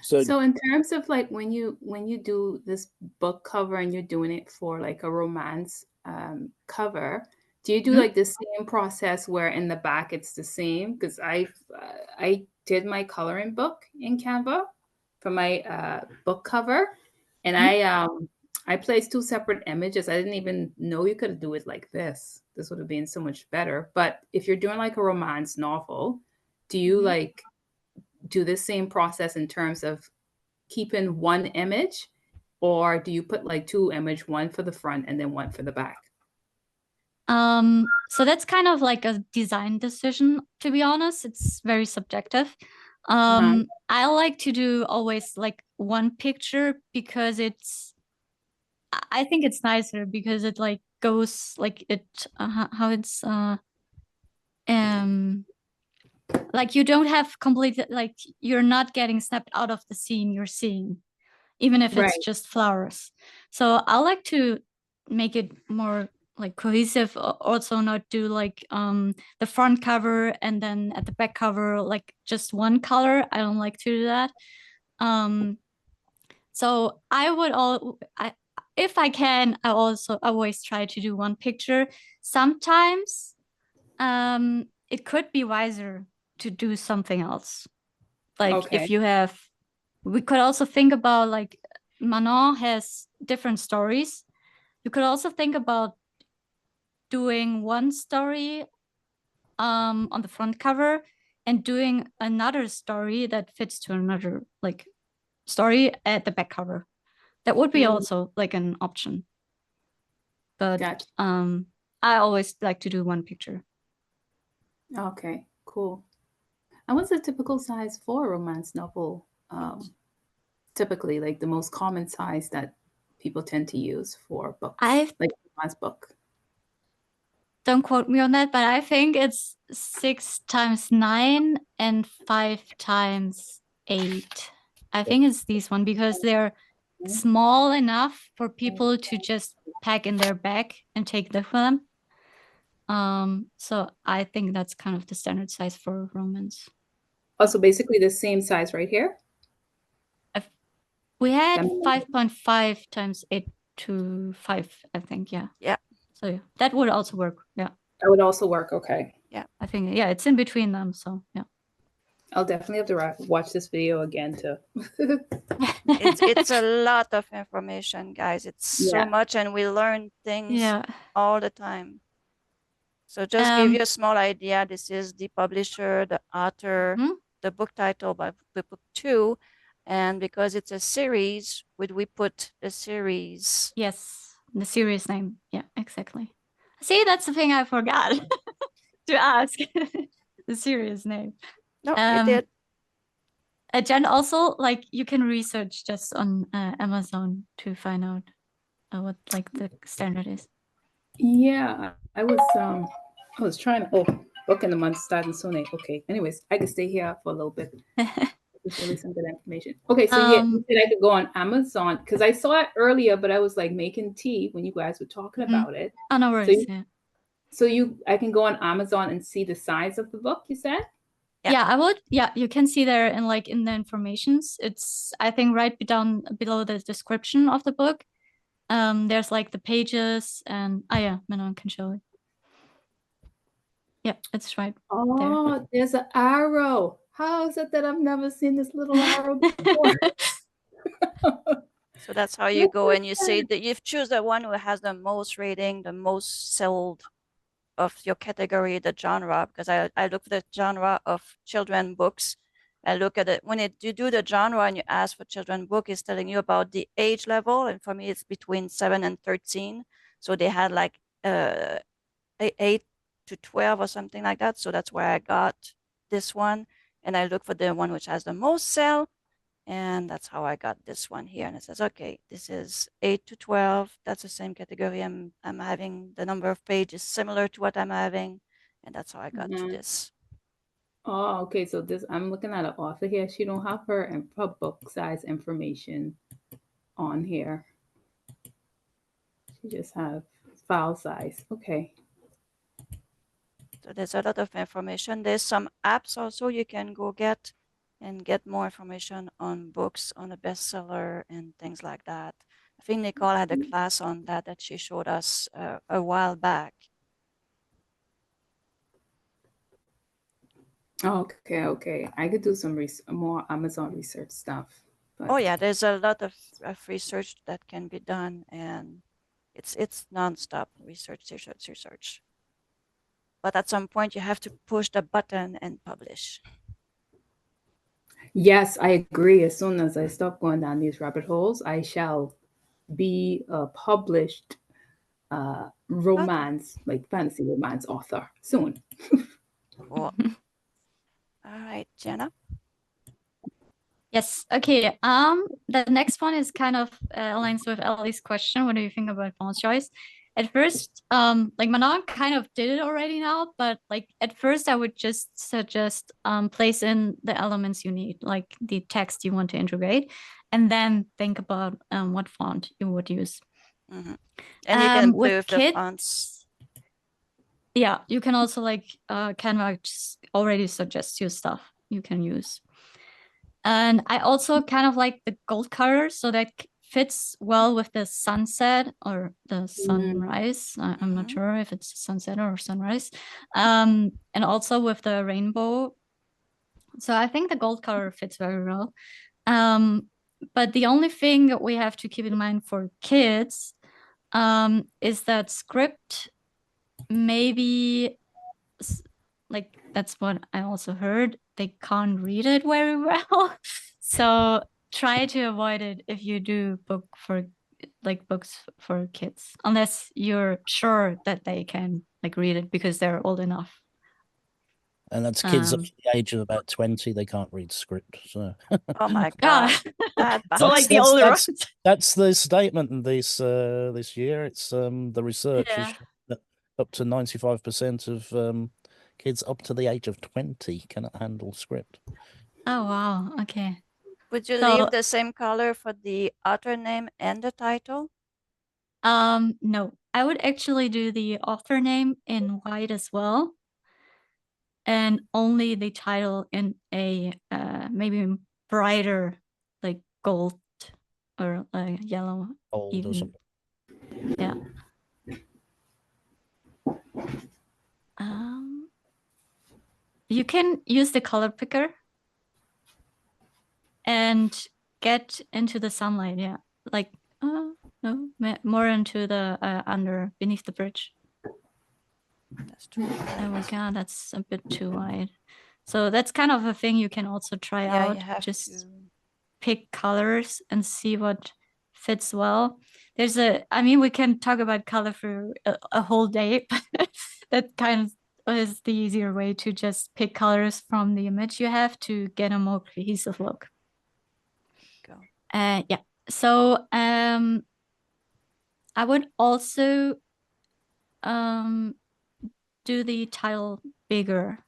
So in terms of like when you do this book cover and you're doing it for like a romance cover, do you do like the same process where in the back it's the same? Because I did my coloring book in Canva for my book cover, and I placed 2 separate images. I didn't even know you could do it like this. This would have been so much better. But if you're doing like a romance novel, do you like do the same process in terms of keeping one image, or do you put like 2 images, one for the front and then one for the back? So that's kind of like a design decision, to be honest. It's very subjective. I like to do always like one picture because I think it's nicer because it like goes like it how it's like you don't have complete, like you're not getting snapped out of the scene you're seeing, even if it's just flowers. So I like to make it more like cohesive, also not do like the front cover and then at the back cover like just one color. I don't like to do that. So I would if I can, I also always try to do one picture. Sometimes it could be wiser to do something else. Like if you have, we could also think about like Manon has different stories. You could also think about doing one story on the front cover and doing another story that fits to another like story at the back cover. That would be also like an option. But I always like to do one picture. Okay, cool. And what's the typical size for a romance novel? Typically, like the most common size that people tend to use for books, like a romance book. Don't quote me on that, but I think it's 6x9 and 5x8. I think it's these one because they're small enough for people to just pack in their bag and take with them. So I think that's kind of the standard size for romance. Also, basically the same size right here. We had 5.5 times 8 to 5, I think. Yeah. Yeah. So yeah, that would also work. Yeah. That would also work. Okay. Yeah, I think it's in between them. So yeah. I'll definitely have to watch this video again too. It's a lot of information, guys. It's so much, and we learn things all the time. So just give you a small idea. This is the publisher, the author, the book title by the book 2. And because it's a series, would we put the series? Yes, the series name. Yeah, exactly. See, that's the thing I forgot to ask. The serious name. No, you did. Jen, also, like, you can research just on Amazon to find out what like the standard is. Yeah, I was trying to. Oh, book in the month starting soon. Okay. Anyways, I can stay here for a little bit. It's really some good information. Okay, so yeah, you said I could go on Amazon because I saw it earlier, but I was like making tea when you guys were talking about it. Oh, no worries. So I can go on Amazon and see the size of the book, you said? Yeah, I would. Yeah, you can see there in like in the informations. It's, I think, right down below the description of the book. There's like the pages and yeah, Manon can show it. Yeah, it's right there. There's an arrow. How is it that I've never seen this little arrow before? So that's how you go and you say that you choose the one who has the most rating, the most sold of your category, the genre, because I look for the genre of children books. I look at it when you do the genre and you ask for children book, it's telling you about the age level, and for me it's between 7 and 13. So they had like 8 to 12 or something like that. So that's where I got this one, and I look for the one which has the most sell, and that's how I got this one here. And it says, okay, this is 8 to 12. That's the same category. I'm having the number of pages similar to what I'm having, and that's how I got to this. Oh, okay. So I'm looking at an author here. She don't have her book size information on here. She just have file size. Okay. So there's a lot of information. There's some apps also you can go get and get more information on books, on a bestseller and things like that. I think Nicole had a class on that she showed us a while back. Okay. I could do some more Amazon research stuff. But... Oh yeah, there's a lot of research that can be done, and it's nonstop research. But at some point, you have to push the button and publish. Yes, I agree. As soon as I stop going down these rabbit holes, I shall be a published romance, like fantasy romance author soon. Cool. All right, Jenna. Yes. Okay. The next one is kind of aligns with Ellie's question. What do you think about font choice? At first, like Manon kind of did it already now, but like at first I would just suggest place in the elements you need, like the text you want to integrate, and then think about what font you would use. Mm-hmm. And you can play with the fonts. Yeah, you can also like Canva just already suggests you stuff you can use. And I also kind of like the gold color, so that fits well with the sunset or the sunrise. I'm not sure if it's sunset or sunrise. And also with the rainbow. So I think the gold color fits very well. But the only thing we have to keep in mind for kids is that script maybe, like that's what I also heard, they can't read it very well. So try to avoid it if you do books for kids, unless you're sure that they can like read it because they're old enough. And that's kids up to the age of about 20. They can't read script. So. Oh my god! So like the older ones. That's the statement in this year. It's the research is that up to 95% of kids up to the age of 20 cannot handle script. Oh wow! Okay. Would you leave the same color for the author name and the title? No, I would actually do the author name in white as well, and only the title in a maybe brighter, like gold or yellow. Gold or something. Yeah. You can use the color picker and get into the sunlight. Yeah, like no, more into the beneath the bridge. That's true. There we go. That's a bit too wide. So that's kind of a thing you can also try out. You have just to pick colors and see what fits well. There's I mean, we can talk about color for a whole day, but that kind of is the easier way to just pick colors from the image you have to get a more cohesive look. Go. Yeah. So I would also do the title bigger,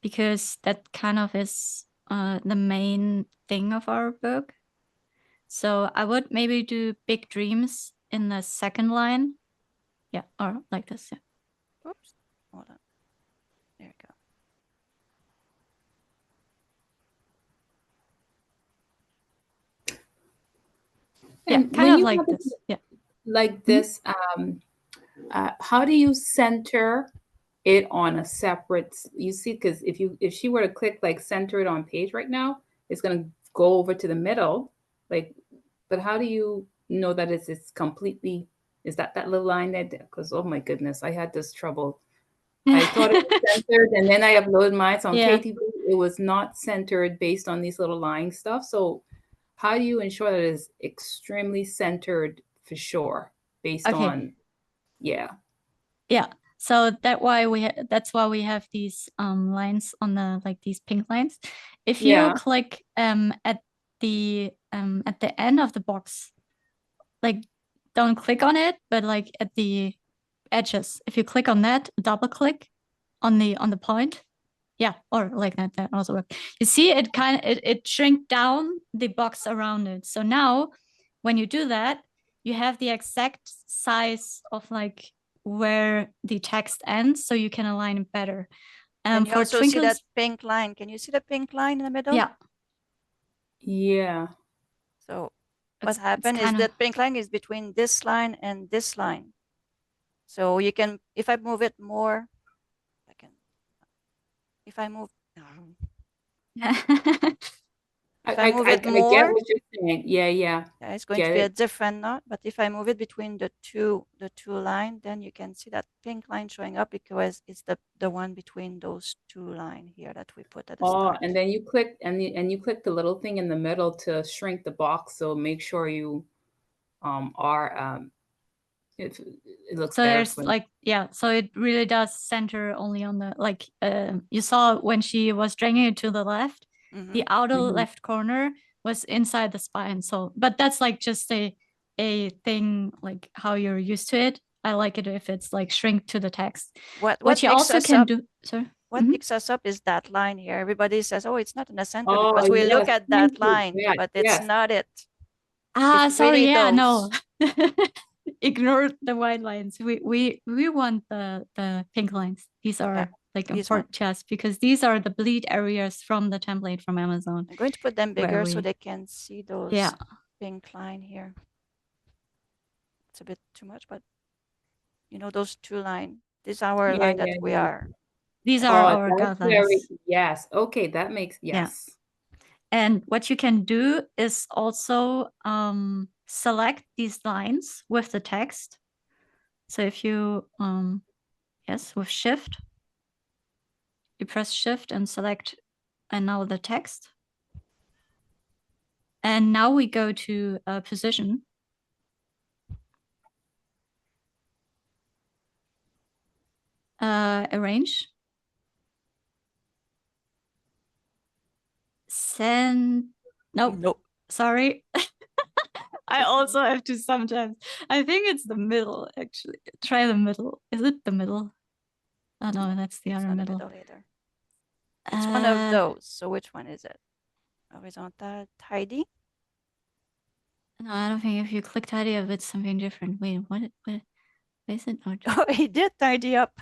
because that kind of is the main thing of our book. So I would maybe do big dreams in the second line. Yeah, or like this. Yeah. Oops. Hold on. There you go. Yeah, And kind when of you like have it this. Yeah. like this, how do you center it on a separate? You see, because if she were to click like center it on page right now, it's gonna go over to the middle. Like, but how do you know that it's completely? Is that little line there? Because oh my goodness, I had this trouble. I thought it was centered, and then I uploaded mine on Yeah. KTV. It was not centered based on these little line stuff. So how do you ensure that it is extremely centered for sure based Okay. on, yeah. Yeah. So that's why we have these lines on the, like, these pink lines. If you Yeah. click at the end of the box, like, don't click on it, but like at the edges, if you click on that, double click on the point, yeah, or like that also works. You see, it it shrink down the box around it. So now when you do that, you have the exact size of like where the text ends, so you can align it better. And you For also see that Twinkle's, pink line. Can you see the pink line in the middle? yeah, Yeah. So It's- what happened is kind of- that pink line is between this line and this line. So you can, if I move it more, if I move, if I move it I get more, what you're saying. Yeah, yeah. yeah, it's going Get to be a it. different knot. But if I move it between the two line, then you can see that pink line showing up because it's the one between those two lines here that we put at the Oh, start. and then you click and you click the little thing in the middle to shrink the box. So make sure you are it looks So better there's for like, yeah, so it really does center only on the, like, you saw when she was dragging it to the left, the outer left corner was inside the spine. So, but that's like just a thing, like how you're used to it. I like it if it's like shrink to the text. What you picks also us can up- do, sorry. What picks us up is that line here. Everybody says, oh, it's not in the center Oh, because we look yes, at that thank you. line, Yes, but it's yes. not it. Ah, It's sorry, really yeah, those. no. Ignore the white lines. We want the pink lines. These are like these important to us because these are the bleed areas from the template from Amazon. I'm going to put them where bigger so we- they can see those Yeah. pink line here. It's a bit too much, but you know, those two line. This is our Yeah, line that yeah, we yeah. are. These are our That's guidelines. yes. Okay, that makes yes. And what you can do is also select these lines with the text. So if you, yes, with Shift, you press Shift and select, and now the text. And now we go to position. Arrange. Send. Nope. Sorry. I also have to sometimes. I think it's the middle, actually. Try the middle. Is it the middle? Oh, no, that's the other middle. Either. It's one of those. So which one is it? Horizontal, tidy? No, I don't think if you click tidy up, it's something different. Wait, what is it? Oh, he did tidy up.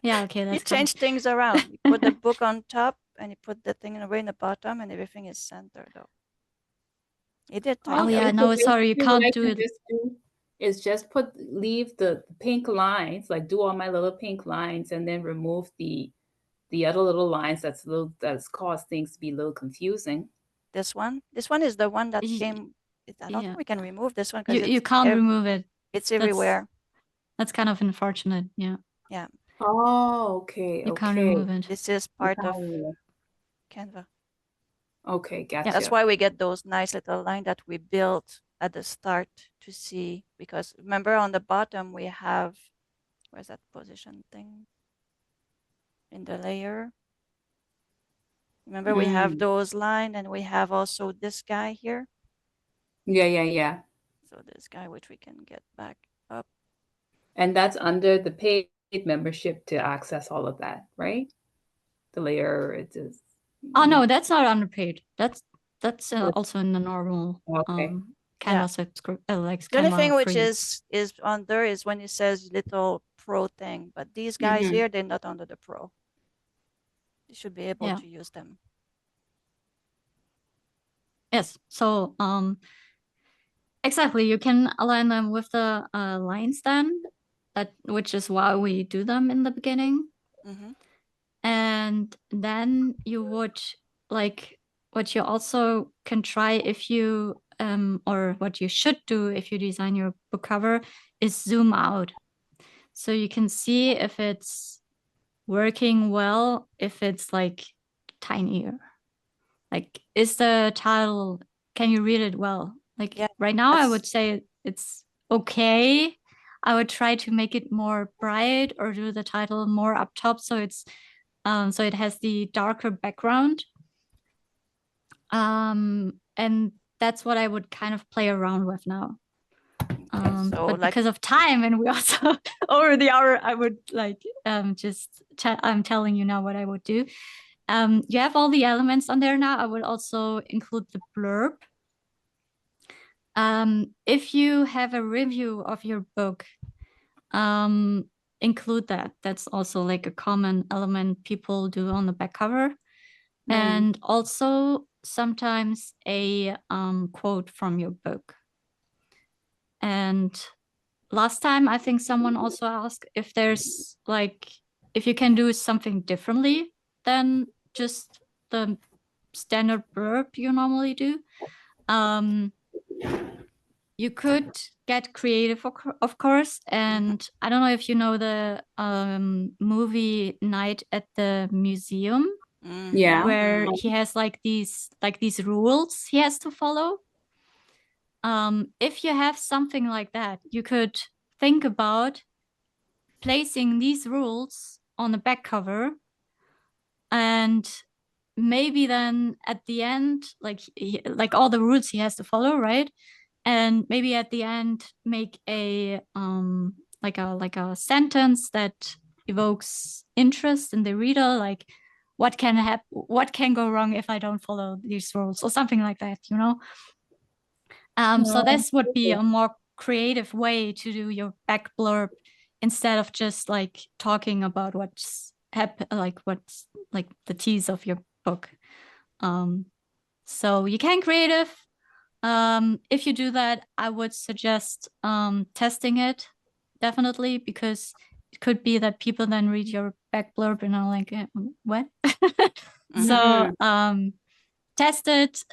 Yeah, okay, that's he changed things around. He put the book on top and he put the thing away in the bottom and everything is centered though. He did tidy Oh, yeah, up. no, sorry, you can't I do can it. just do is just leave the pink lines, like do all my little pink lines and then remove the other little lines that's caused things to be a little confusing. This one is the one that came. I don't think we can remove this one because you can't remove it. It's everywhere. That's kind of unfortunate. Yeah. Yeah. Oh, okay. You can't remove it. This is part of Canva. Okay, gotcha. That's why we get those nice little line that we built at the start to see, because remember on the bottom we have, where's that position thing in the layer? Remember we have those line, and we have also this guy here. Yeah. So this guy, which we can get back up. And that's under the paid membership to access all of that, right? The layer, it is. Oh no, that's not underpaid. That's also in the normal Okay. Canva subscription, like The only thing Canva which free. is under is when it says little pro thing, but these guys here, they're not under the pro. You should be able to use them. Yes. So exactly, you can align them with the lines then, which is why we do them in the beginning. And then you would, like, what you also can try if you or what you should do if you design your book cover is zoom out, so you can see if it's working well, if it's like tinier, like is the title, can you read it well? Like right now I would say it's okay. I would try to make it more bright or do the title more up top, so it's so it has the darker background. And that's what I would kind of play around with now. So but like, because of time, and we also over the hour, I would like I'm telling you now what I would do. You have all the elements on there now. I would also include the blurb. If you have a review of your book, include that. That's also like a common element people do on the back cover. And also sometimes a quote from your book. And last time, I think someone also asked if there's like, if you can do something differently than just the standard blurb you normally do. You could get creative, of course. And I don't know if you know the movie Night at the Museum. Yeah. Where he has like these rules he has to follow. If you have something like that, you could think about placing these rules on the back cover, and maybe then at the end, like all the rules he has to follow, right? And maybe at the end make a like a sentence that evokes interest in the reader, like what can go wrong if I don't follow these rules, or something like that, you know. So this would be a more creative way to do your back blurb, instead of just like talking about what's the tease of your book. So you can creative. If you do that, I would suggest testing it, definitely, because it could be that people then read your back blurb and are like, what? So test it,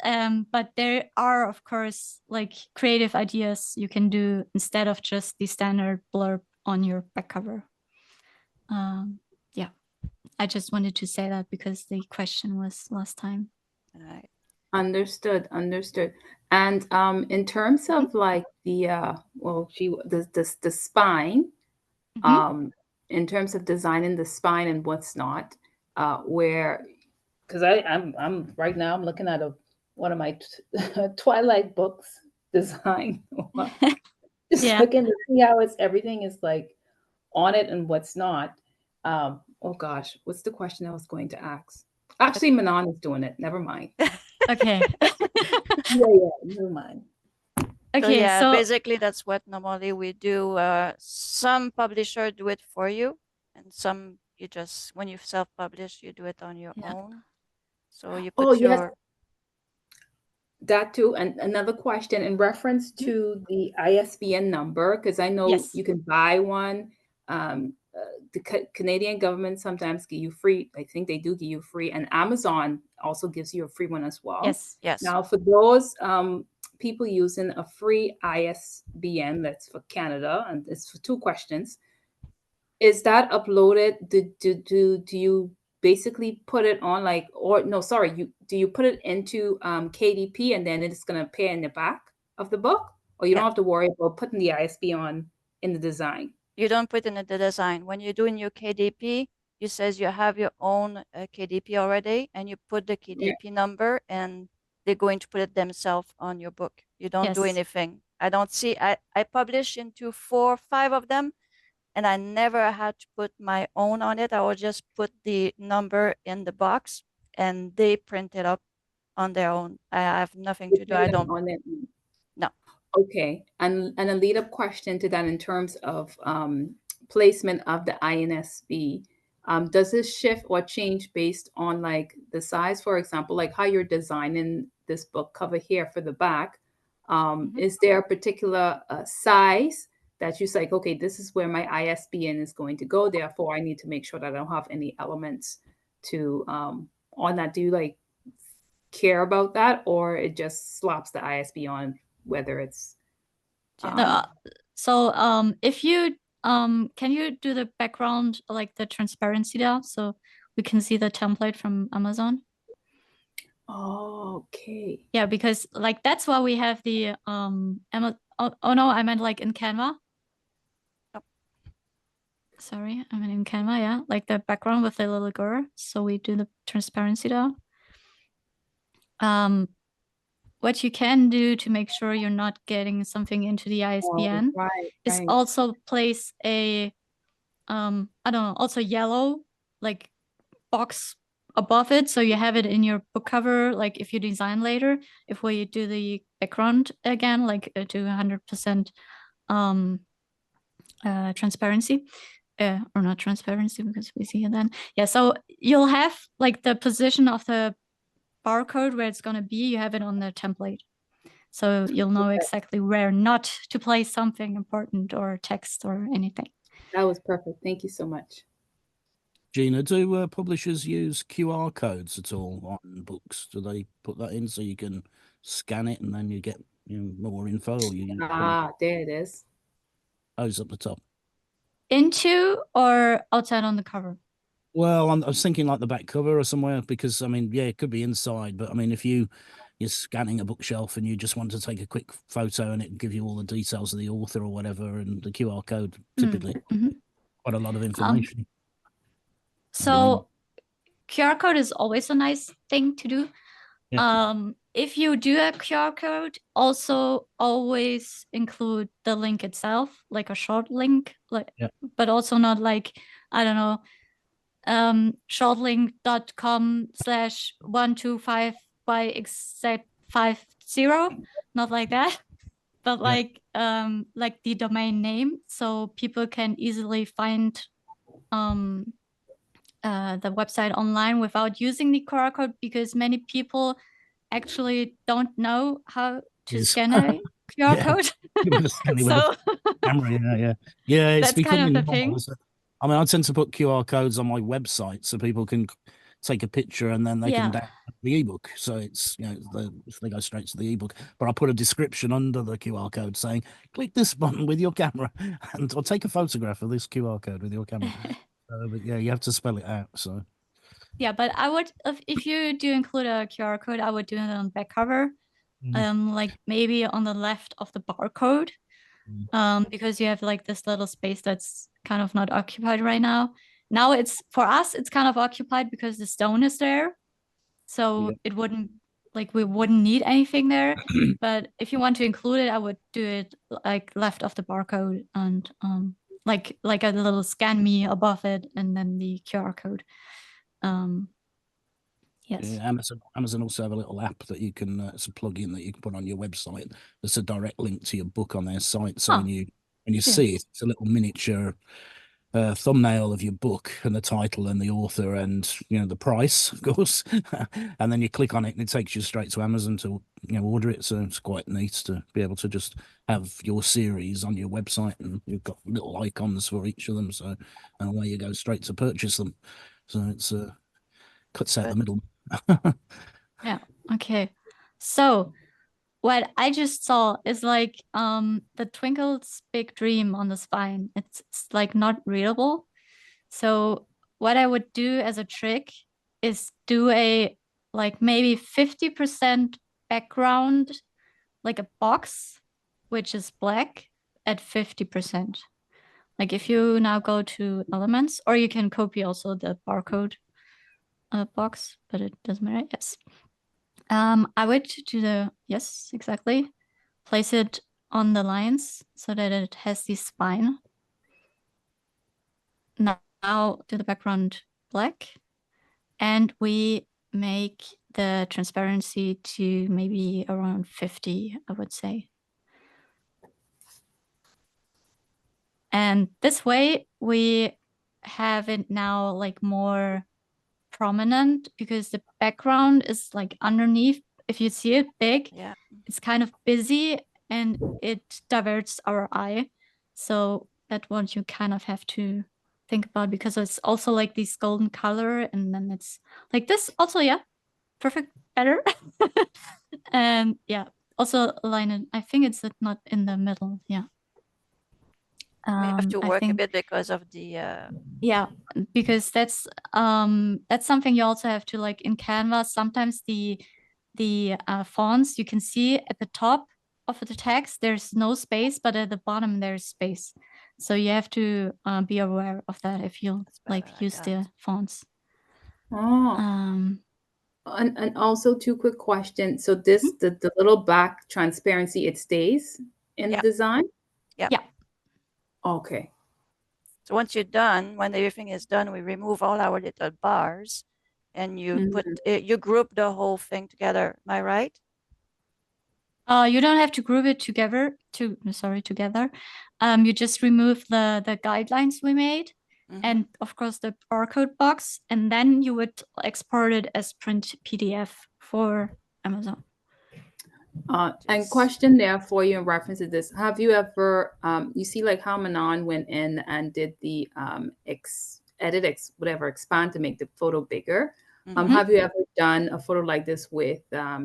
but there are, of course, like creative ideas you can do instead of just the standard blurb on your back cover. Yeah, I just wanted to say that because the question was last time. Right. Understood. And in terms of like the the spine, in terms of designing the spine and what's not, where, because I'm right now I'm looking at one of my Twilight books design. Just looking to see how everything is like on it and what's not. Oh gosh, what's the question I was going to ask? Actually, Manon is doing it. Never mind. Okay. Yeah, never mind. Okay, so basically that's what normally we do. Some publisher do it for you, and some you just, when you self-publish, you do it on your own. So you put your... That too. And another question in reference to the ISBN number, because I know you can buy one. The Canadian government sometimes give you free. I think they do give you free, and Amazon also gives you a free one as well. Yes. Now, for those people using a free ISBN, that's for Canada, and it's for 2 questions. Is that uploaded? Do you basically put it on like, or no, sorry, do you put it into KDP and then it's going to appear in the back of the book? Or you don't have to worry about putting the ISB on in the design? You don't put in the design. When you're doing your KDP, you says you have your own KDP already, and you put the KDP number, and they're going to put it themselves on your book. You don't do anything. I don't see. I publish into 4 or 5 of them, and I never had to put my own on it. I would just put the number in the box, and they print it up on their own. I have nothing to do. I don't. On it. No. Okay, and a lead up question to that in terms of placement of the INSB. Does this shift or change based on like the size, for example, like how you're designing this book cover here for the back? Is there a particular size that you say, like, okay, this is where my ISBN is going to go. Therefore, I need to make sure that I don't have any elements to on that. Do you like care about that, or it just slaps the ISB on whether it's so if you can you do the background, like the transparency there, so we can see the template from Amazon? Okay. Yeah, because like that's why we have the oh no, I meant like in Canva. Sorry, I meant in Canva, yeah, like the background with the little girl. So we do the transparency there. What you can do to make sure you're not getting something into the ISBN is also place a I don't know, also yellow like box above it, so you have it in your book cover, like if you design later, if we do the background again, like to 100% transparency, or not transparency because we see it then. Yeah, so you'll have like the position of the barcode where it's going to be, you have it on the template. So you'll know exactly where not to place something important or text or anything. That was perfect. Thank you so much. Gina, do publishers use QR codes at all on books? Do they put that in so you can scan it and then you get more info? Or There it is. Oh, it's up the top. Into or outside on the cover? Well, I was thinking like the back cover or somewhere, because I mean, yeah, it could be inside, but I mean, if you're scanning a bookshelf and you just want to take a quick photo and it give you all the details of the author or whatever, and the QR code typically quite a lot of information. So QR code is always a nice thing to do. Yeah. If you do a QR code, also always include the link itself, like a short link, like, but also not like, I don't know, shortlink.com/125yx50, not like that, but like the domain name, so people can easily find the website online without using the QR code, because many people actually don't know how to scan a QR code. So camera, it's that's becoming kind of the thing. I mean, I tend to put QR codes on my website so people can take a picture and then they can download the ebook. So it's, they go straight to the ebook. But I put a description under the QR code saying, click this button with your camera and or take a photograph of this QR code with your camera. But yeah, you have to spell it out. So yeah, but I would, if you do include a QR code, I would do it on back cover, like maybe on the left of the barcode, because you have like this little space that's kind of not occupied right now. Now it's, for us, it's kind of occupied because the stone is there. So it wouldn't, like, we wouldn't need anything there. But if you want to include it, I would do it like left of the barcode and like a little scan me above it and then the QR code. Yes. Yeah, Amazon also have a little app that you can, it's a plugin that you can put on your website. There's a direct link to your book on their site. So when you see it, it's a little miniature thumbnail of your book and the title and the author and the price, of course. And then you click on it and it takes you straight to Amazon to order it. So it's quite neat to be able to just have your series on your website, and you've got little icons for each of them. So and away you go straight to purchase them. So it's cuts out the middle. Yeah. Okay. So what I just saw is like the Twinkle's Big Dream on the spine. It's like not readable. So what I would do as a trick is do a like maybe 50% background, like a box, which is black at 50%. Like if you now go to elements, or you can copy also the barcode box, but it doesn't matter. Yes. I would do the, yes, exactly. Place it on the lines so that it has the spine. Now do the background black, and we make the transparency to maybe around 50, I would say. And this way we have it now like more prominent, because the background is like underneath. If you see it big, Yeah. it's kind of busy and it diverts our eye. So that one you kind of have to think about, because it's also like this golden color, and then it's like this also. Yeah, perfect, better. And yeah, also align it. I think it's not in the middle. Yeah. We have to I work a think, bit because of the yeah, because that's something you also have to, like in Canva, sometimes the fonts, you can see at the top of the text there's no space, but at the bottom there's space. So you have to be aware of that if you like use the fonts. Oh. And also 2 quick questions. So this the little back transparency, it stays in the design? Yeah. Yeah. Okay. So once you're done, when everything is done, we remove all our little bars, and you put you group the whole thing together. Am I right? You don't have to group it together. Together. You just remove the guidelines we made, and of course the barcode box, and then you would export it as print PDF for Amazon. And question there for you in reference to this: have you ever, you see, like how Manon went in and did the expand to make the photo bigger? Have you ever done a photo like this with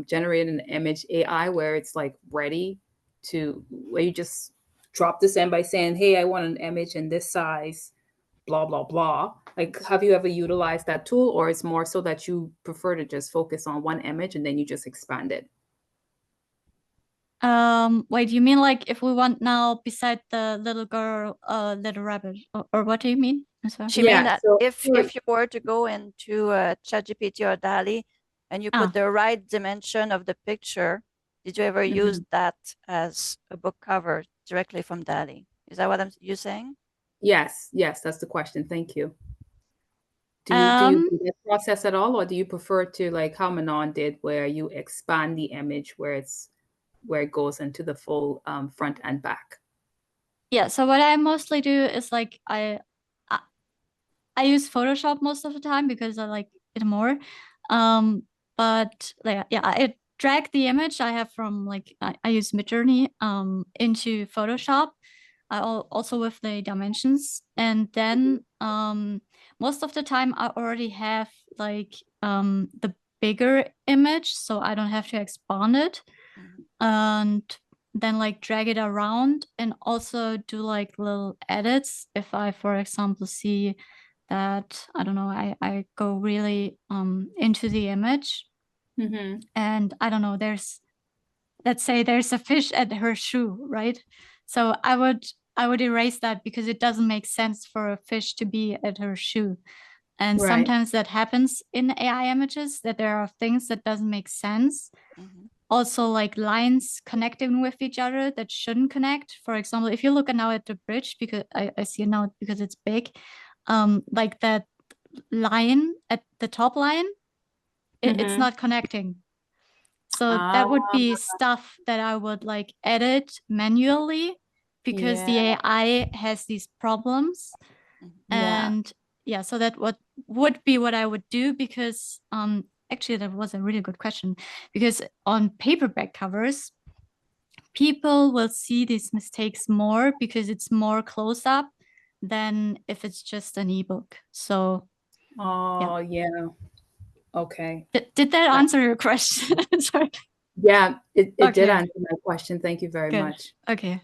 generating an image AI, where it's like ready to, where you just drop this in by saying, hey, I want an image in this size, blah, blah, blah. Like, have you ever utilized that tool, or it's more so that you prefer to just focus on one image and then you just expand it? Wait, you mean like if we want now beside the little girl, little rabbit, or what do you mean? She mean that if you were to go into ChatGPT or DALL-E and you put the right dimension of the picture, did you ever use that as a book cover directly from DALL-E? Is that what you saying? Yes, that's the question. Thank you. Do you do that process at all, or do you prefer to, like how Manon did, where you expand the image where it goes into the full front and back? Yeah, so what I mostly do is like I use Photoshop most of the time because I like it more. But yeah, I drag the image I have from, like I use Midjourney into Photoshop. Also with the dimensions, and then most of the time I already have like the bigger image, so I don't have to expand it, and then like drag it around, and also do like little edits if I, for example, see that, I don't know, I go really into the image, and I don't know, let's say there's a fish at her shoe, right? So I would erase that, because it doesn't make sense for a fish to be at her shoe. And sometimes that happens in AI images, that there are things that doesn't make sense. Also, like lines connecting with each other that shouldn't connect. For example, if you look now at the bridge, because I see it now because it's big, like that line at the top line, it's not connecting. So that would be stuff that I would like edit manually, because the AI has these problems. And yeah, so that would be what I would do, because actually that was a really good question, because on paperback covers, people will see these mistakes more because it's more close up than if it's just an ebook. So okay. Did that answer your question? Sorry. Yeah, it did answer my question. Thank you very much. Okay.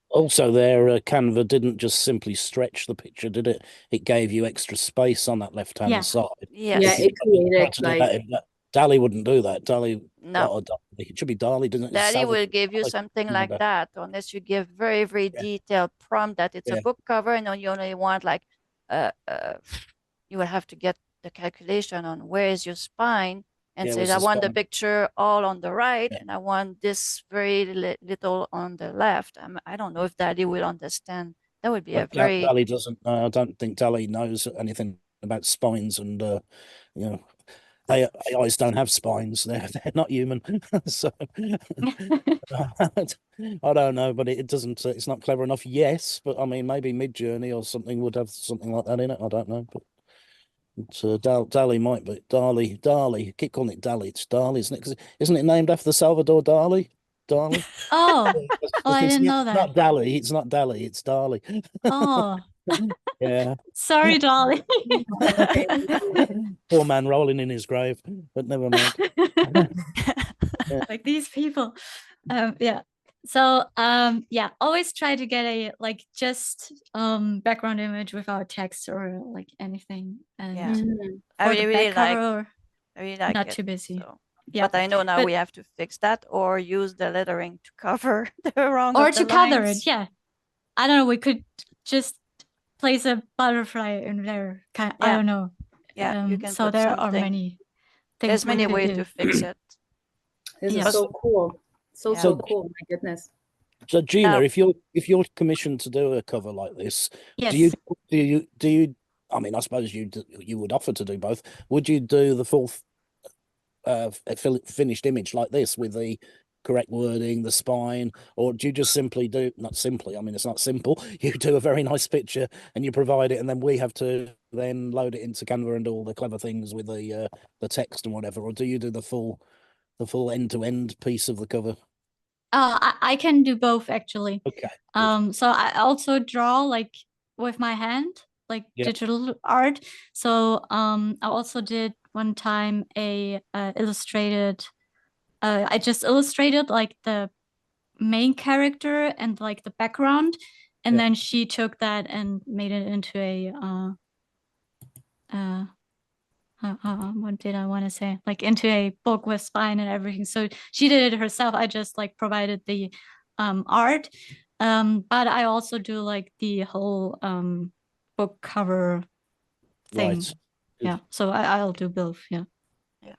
Also, their Canva didn't just simply stretch the picture, did it? It gave you extra space on that left-hand Yeah. side. Yes. Yeah, it created Tried to do that in- DALL-E wouldn't do that. DALL-E, No. or it should be DALL-E, doesn't it? It's DALL-E will Salvador give you Dali, something something like that, unless you give very, very Yeah. detailed prompt that it's a Yeah. book cover, and then you only want like, you will have to get the calculation on where is your spine, and Yeah, say was I the want the spine. picture all on the right, Yeah. and I want this very little on the left. I don't know if DALL-E will understand. That would be a very DALL-E doesn't. I don't think DALL-E knows anything about spines, and you know, AIs don't have spines. They're not human. So I don't know, but it doesn't. It's not clever enough. Yes, but I mean, maybe Midjourney or something would have something like that in it. I don't know, but. DALL-E might be DALL-E. Keep calling it DALL-E. It's DALL-E, isn't it? 'Cause isn't it named after Salvador Dali? DALL-E. Oh, oh, I didn't know It's that. not DALL-E. It's not DALL-E. It's DALL-E. Oh, Yeah. sorry, Dolly. Poor man rolling in his grave, but never mind. Like these people. Yeah. So yeah, always try to get a like just background image without text or like anything. And Yeah. Mhm. I for really, the really back cover, like. I really like not it. too busy. So. Yeah. But I know now But- we have to fix that or use the lettering to cover the wrong or of the to cover lines. it, yeah. I don't know, we could just place a butterfly in there. I Yeah. don't know. Yeah, you can So put there are something. many things There's we many could ways do. to fix it. This Yes. is so cool. So Yeah. so cool. My goodness. So Gina, Now- if you're commissioned to do a cover like this, Yes. do you? I mean, I suppose you would offer to do both. Would you do the full finished image like this with the correct wording, the spine, or do you just simply do, not simply, I mean, it's not simple, you do a very nice picture and you provide it, and then we have to then load it into Canva and do all the clever things with the text and whatever, or do you do the full end-to-end piece of the cover? I can do both actually. Okay. So I also draw like with my hand, like digital art. So I also did one time a illustrated. I just illustrated like the main character and like the background, and then she took that and made it into a what did I want to say? Like into a book with spine and everything. So she did it herself. I just like provided the art. But I also do like the whole book cover thing. Right. Yeah. So I'll do both. Yeah. Yeah.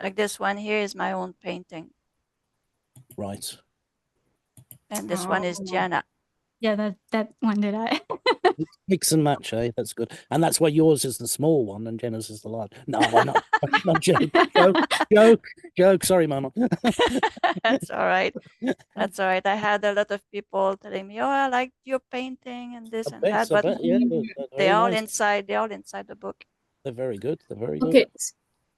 Like this one here is my own painting. Right. And this one is Jana. Yeah, that one did I. Mix and match, eh? That's good. And that's why yours is the small one and Jenna's is the large. No, I'm not joke. Sorry, Mama. That's all right. That's all right. I had a lot of people telling me, "Oh, I like your painting and this and that," but yeah, they're all nice. inside. They're all inside the book. They're very good. They're very good. Okay.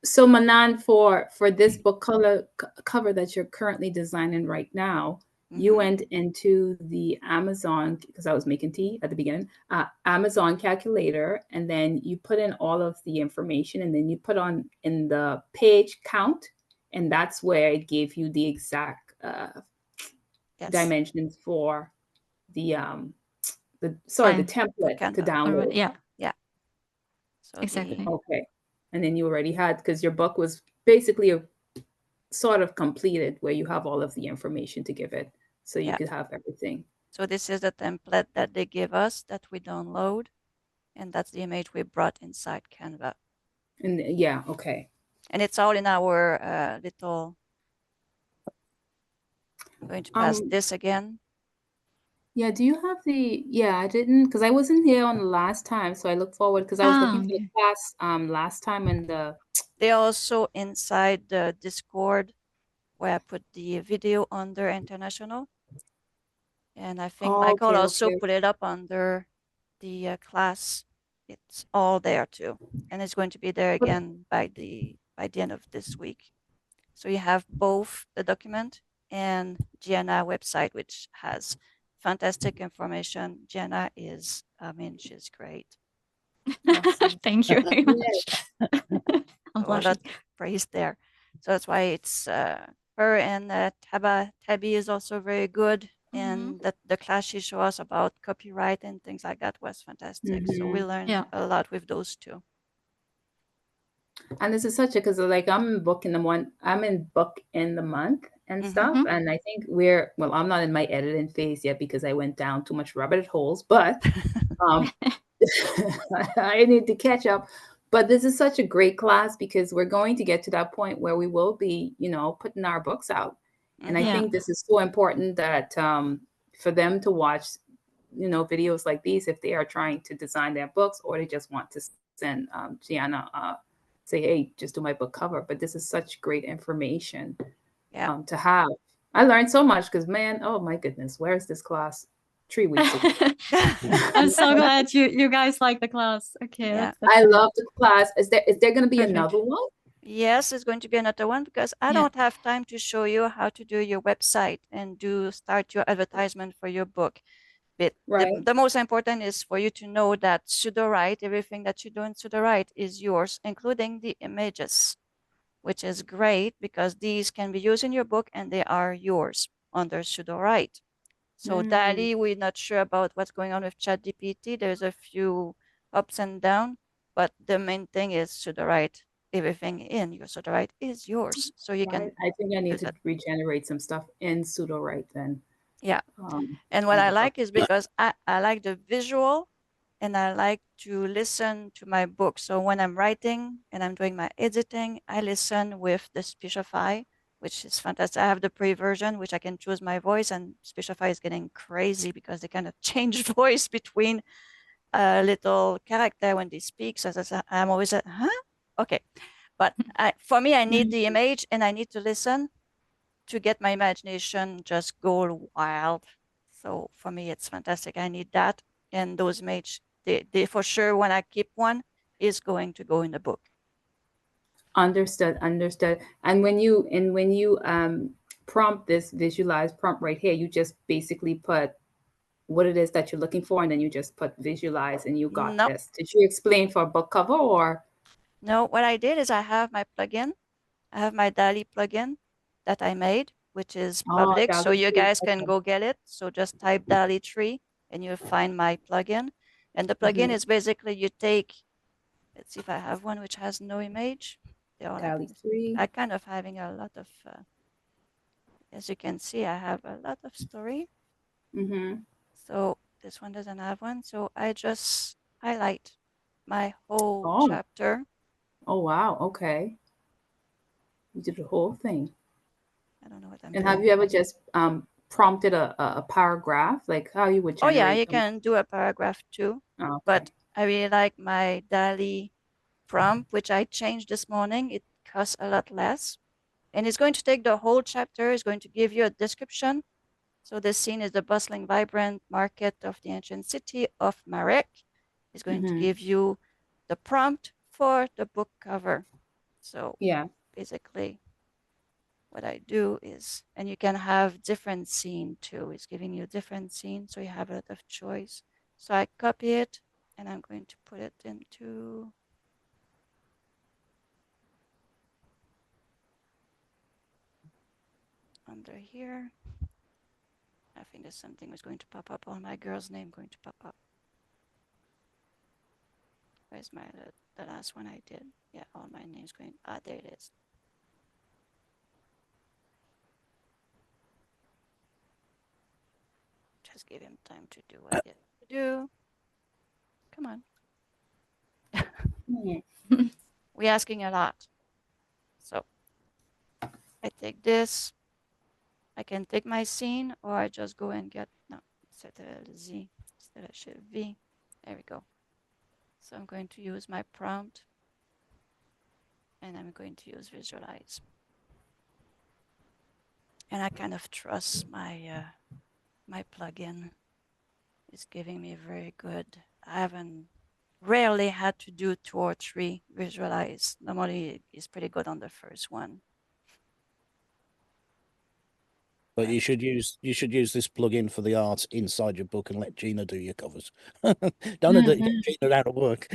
So Manan, for this book cover that you're currently designing right now, you went into the Amazon, because I was making tea at the beginning, Amazon calculator, and then you put in all of the information, and then you put on in the page count, and that's where it gave you the exact dimensions for the template to download. Yeah. So exactly. Okay. And then you already had, because your book was basically a sort of completed where you have all of the information to give it. So you could have everything. So this is the template that they give us that we download. And that's the image we brought inside Canva. And yeah, okay. And it's all in our little, I'm going to pass this again. Yeah, do you have I didn't, because I wasn't here on the last time. So I look forward, because I was looking for the class last time, and they're also inside the Discord where I put the video under international. And I think Michael also put it up under the class. It's all there too. And it's going to be there again by the end of this week. So you have both the document and Gianna website, which has fantastic information. Gianna is, she's great. Thank you very much. I'm a lot of praise there. So that's why it's her, and Tabby is also very good. and that the class she showed us about copyright and things like that was fantastic. So we learned Yeah. a lot with those two. And this is such a, because like I'm in book in the month and stuff. Mhm. And I think I'm not in my editing phase yet because I went down too much rabbit holes, but I need to catch up. But this is such a great class because we're going to get to that point where we will be, putting our books out. And I Yeah. think this is so important that for them to watch, videos like these if they are trying to design their books or they just want to send Gianna say, hey, just do my book cover. But this is such great information Yeah. to have. I learned so much because, man, oh my goodness, where's this class 3 weeks ago? I'm so glad you guys like the class. Okay, Yeah. that's I good. love the class. Is there going to be Perfect. another one? Yes, it's going to be another one because I Yeah. don't have time to show you how to do your website and start your advertisement for your book. But Right. the most important is for you to know that Sudowrite, everything that you do in Sudowrite is yours, including the images, which is great because these can be used in your book and they are yours under Sudowrite. So DALL-E, we're not sure about what's going on with ChatGPT. There's a few ups and downs, but the main thing is Sudowrite. Everything in your Sudowrite is yours, so you can I think I need use to it. regenerate some stuff in Sudowrite then. Yeah. And what I wonderful. like is because I like the visual and I like to listen to my book. So when I'm writing and I'm doing my editing, I listen with the Speechify, which is fantastic. I have the pre version, which I can choose my voice, and Speechify is getting crazy because they kind of change voice between a little character when they speak. So I'm always like, huh? Okay. But for me, I need the image and I need to listen to get my imagination just go wild. So for me, it's fantastic. I need that. And those images, they for sure, when I keep one, is going to go in the book. Understood. And when you prompt this visualize prompt right here, you just basically put what it is that you're looking for, and then you just put visualize and you got Nope. this. Did you explain for a book cover or? No, what I did is I have my plugin. I have my DALL-E plugin that I made, which is public, so DALL-E you 3, guys can okay. go get it. So just type DALL-E 3 and you'll find my plugin. And the plugin is basically you take, let's see if I have one which has no image. They all DALL-E like, 3. I kind of having a lot of, as you can see, I have a lot of story. So this one doesn't have one. So I just highlight my whole chapter. Oh, wow. Okay. You did the whole thing. I don't know what I'm And doing. have you ever just prompted a paragraph, like how you would Oh generate? yeah, you can do a paragraph too. Okay. But I really like my DALL-E prompt, which I changed this morning. It costs a lot less. And it's going to take the whole chapter. It's going to give you a description. So this scene is the bustling, vibrant market of the ancient city of Marek. It's going to give you the prompt for the book cover. So yeah, basically what I do is, and you can have different scene too. It's giving you different scene, so you have a lot of choice. So I copy it and I'm going to put it into under here. I think there's something was going to pop up. All my girl's name going to pop up. Where's my the last one I did? Yeah, all my names going. Ah, there it is. Just give him time to do what he has to do. Come on. We're asking a lot. So I take this. I can take my scene, or I just go and get, no, set a Z instead of shift V. There we go. So I'm going to use my prompt and I'm going to use visualize. And I kind of trust my my plugin. It's giving me very good. I haven't rarely had to do 2 or 3 visualize. Normally it's pretty good on the first one. But you should use this plugin for the art inside your book and let Gina do your covers. Don't let Gina out of work.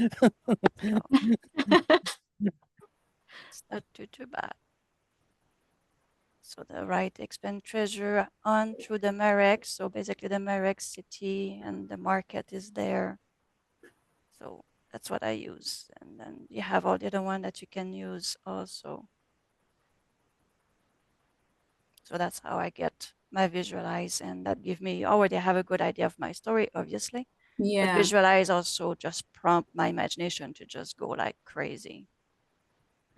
No. It's not too bad. So the right expand treasure on through the Marek. So basically the Marek city and the market is there. So that's what I use. And then you have all the other one that you can use also. So that's how I get my visualize, and that give me already have a good idea of my story, obviously. But Yeah. visualize also just prompt my imagination to just go like crazy.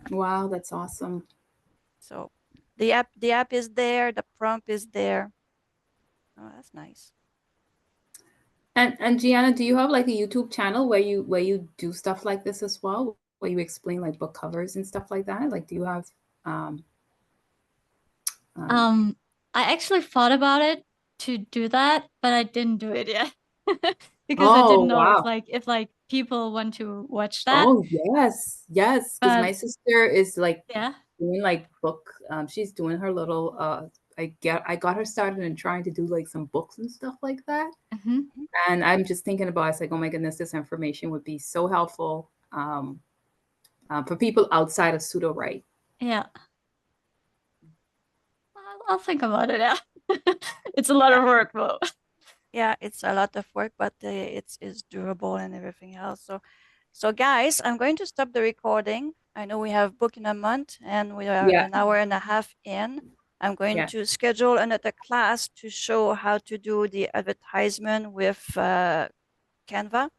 Wow, that's awesome. So the app is there, the prompt is there. Oh, that's nice. And Gianna, do you have like a YouTube channel where you do stuff like this as well, where you explain like book covers and stuff like that? Like, do you have I actually thought about it to do that, but I didn't do it yet because I didn't know wow. if people want to watch that. Oh yes, yes. Because my But sister is like yeah, doing like book. She's doing her little. I got her started in trying to do like some books and stuff like that. mhm. And I'm just thinking about, it's like, oh my goodness, this information would be so helpful for people outside of Sudowrite. Yeah. I'll think about it. Yeah, it's a lot of work, though. Yeah, it's a lot of work, but it's durable and everything else. So guys, I'm going to stop the recording. I know we have book in a month and we are Yeah. an hour and a half in. I'm going Yeah. to schedule another class to show how to do the advertisement with Canva.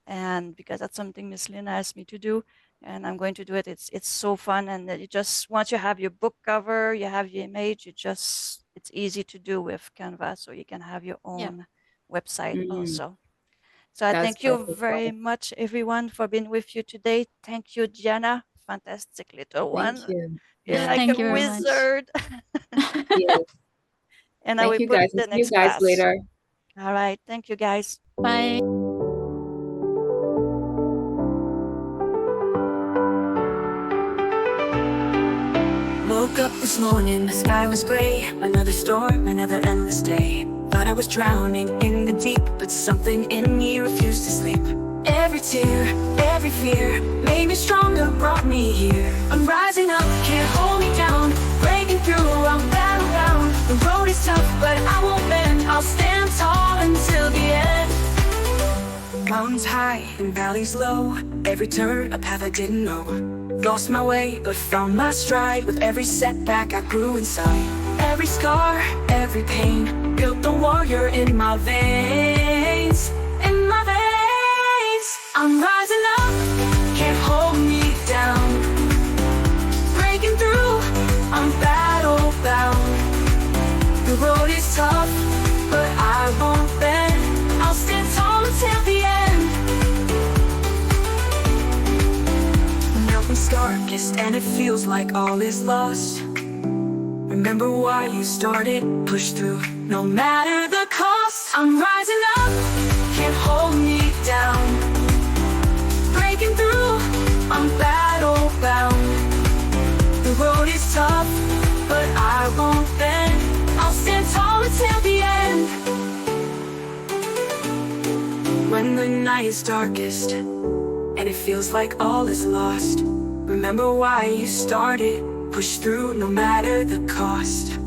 And because that's something Miss Lynn asked me to do, and I'm going to do it. It's so fun, and you just once you have your book cover, you have your image, it's easy to do with Canva, so you can have your own website also. So I That's thank you perfect, very Paul. much, everyone, for being with you today. Thank you, Gianna. Fantastic little one. Thank you. You're Yeah. like Thank a you very much. wizard. Yes. And I Thank will you put guys. the See you next guys class. later. All right. Thank you, guys. Bye. Woke up this morning, the sky was gray. Another storm, another endless day. Thought I was drowning in the deep, but something in me refused to sleep. Every tear, every fear made me stronger, brought me here. I'm rising up, can't hold me down. Breaking through, I'm battlebound. The road is tough, but I won't bend. I'll stand tall until the end. Mountains high and valleys low. Every turn, a path I didn't know. Lost my way, but found my stride. With every setback, I grew inside. Every scar, every pain built the warrior in my veins. In my veins, I'm rising up, can't hold me down. Breaking through, I'm battle bound. The road is tough, but I won't bend. I'll stand tall until the end. Mountains darkest and it feels like all is lost. Remember why you started, push through, no matter the cost. I'm rising up, can't hold me down. Breaking through, I'm battle bound. The road is tough, but I won't bend. I'll stand tall until the end. When the night is darkest and it feels like all is lost, remember why you started, push through no matter the cost.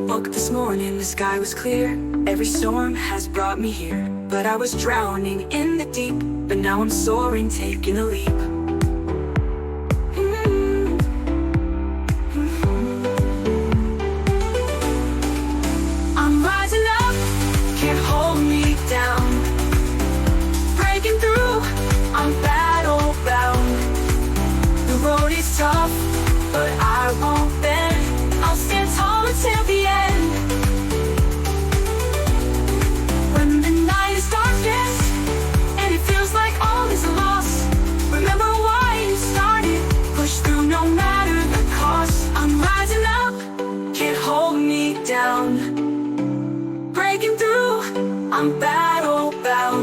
Woke this morning, the sky was clear. Every storm has brought me here. But I was drowning in the deep, but now I'm soaring, taking a leap. I'm rising up, can't hold me down. Breaking through, I'm battle bound. The road is tough, but I won't bend. I'll stand tall until the end. When the night is darkest and it feels like all is lost, remember why you started, push through no matter the cost. I'm rising up, can't hold me down. Breaking through, I'm battle bound.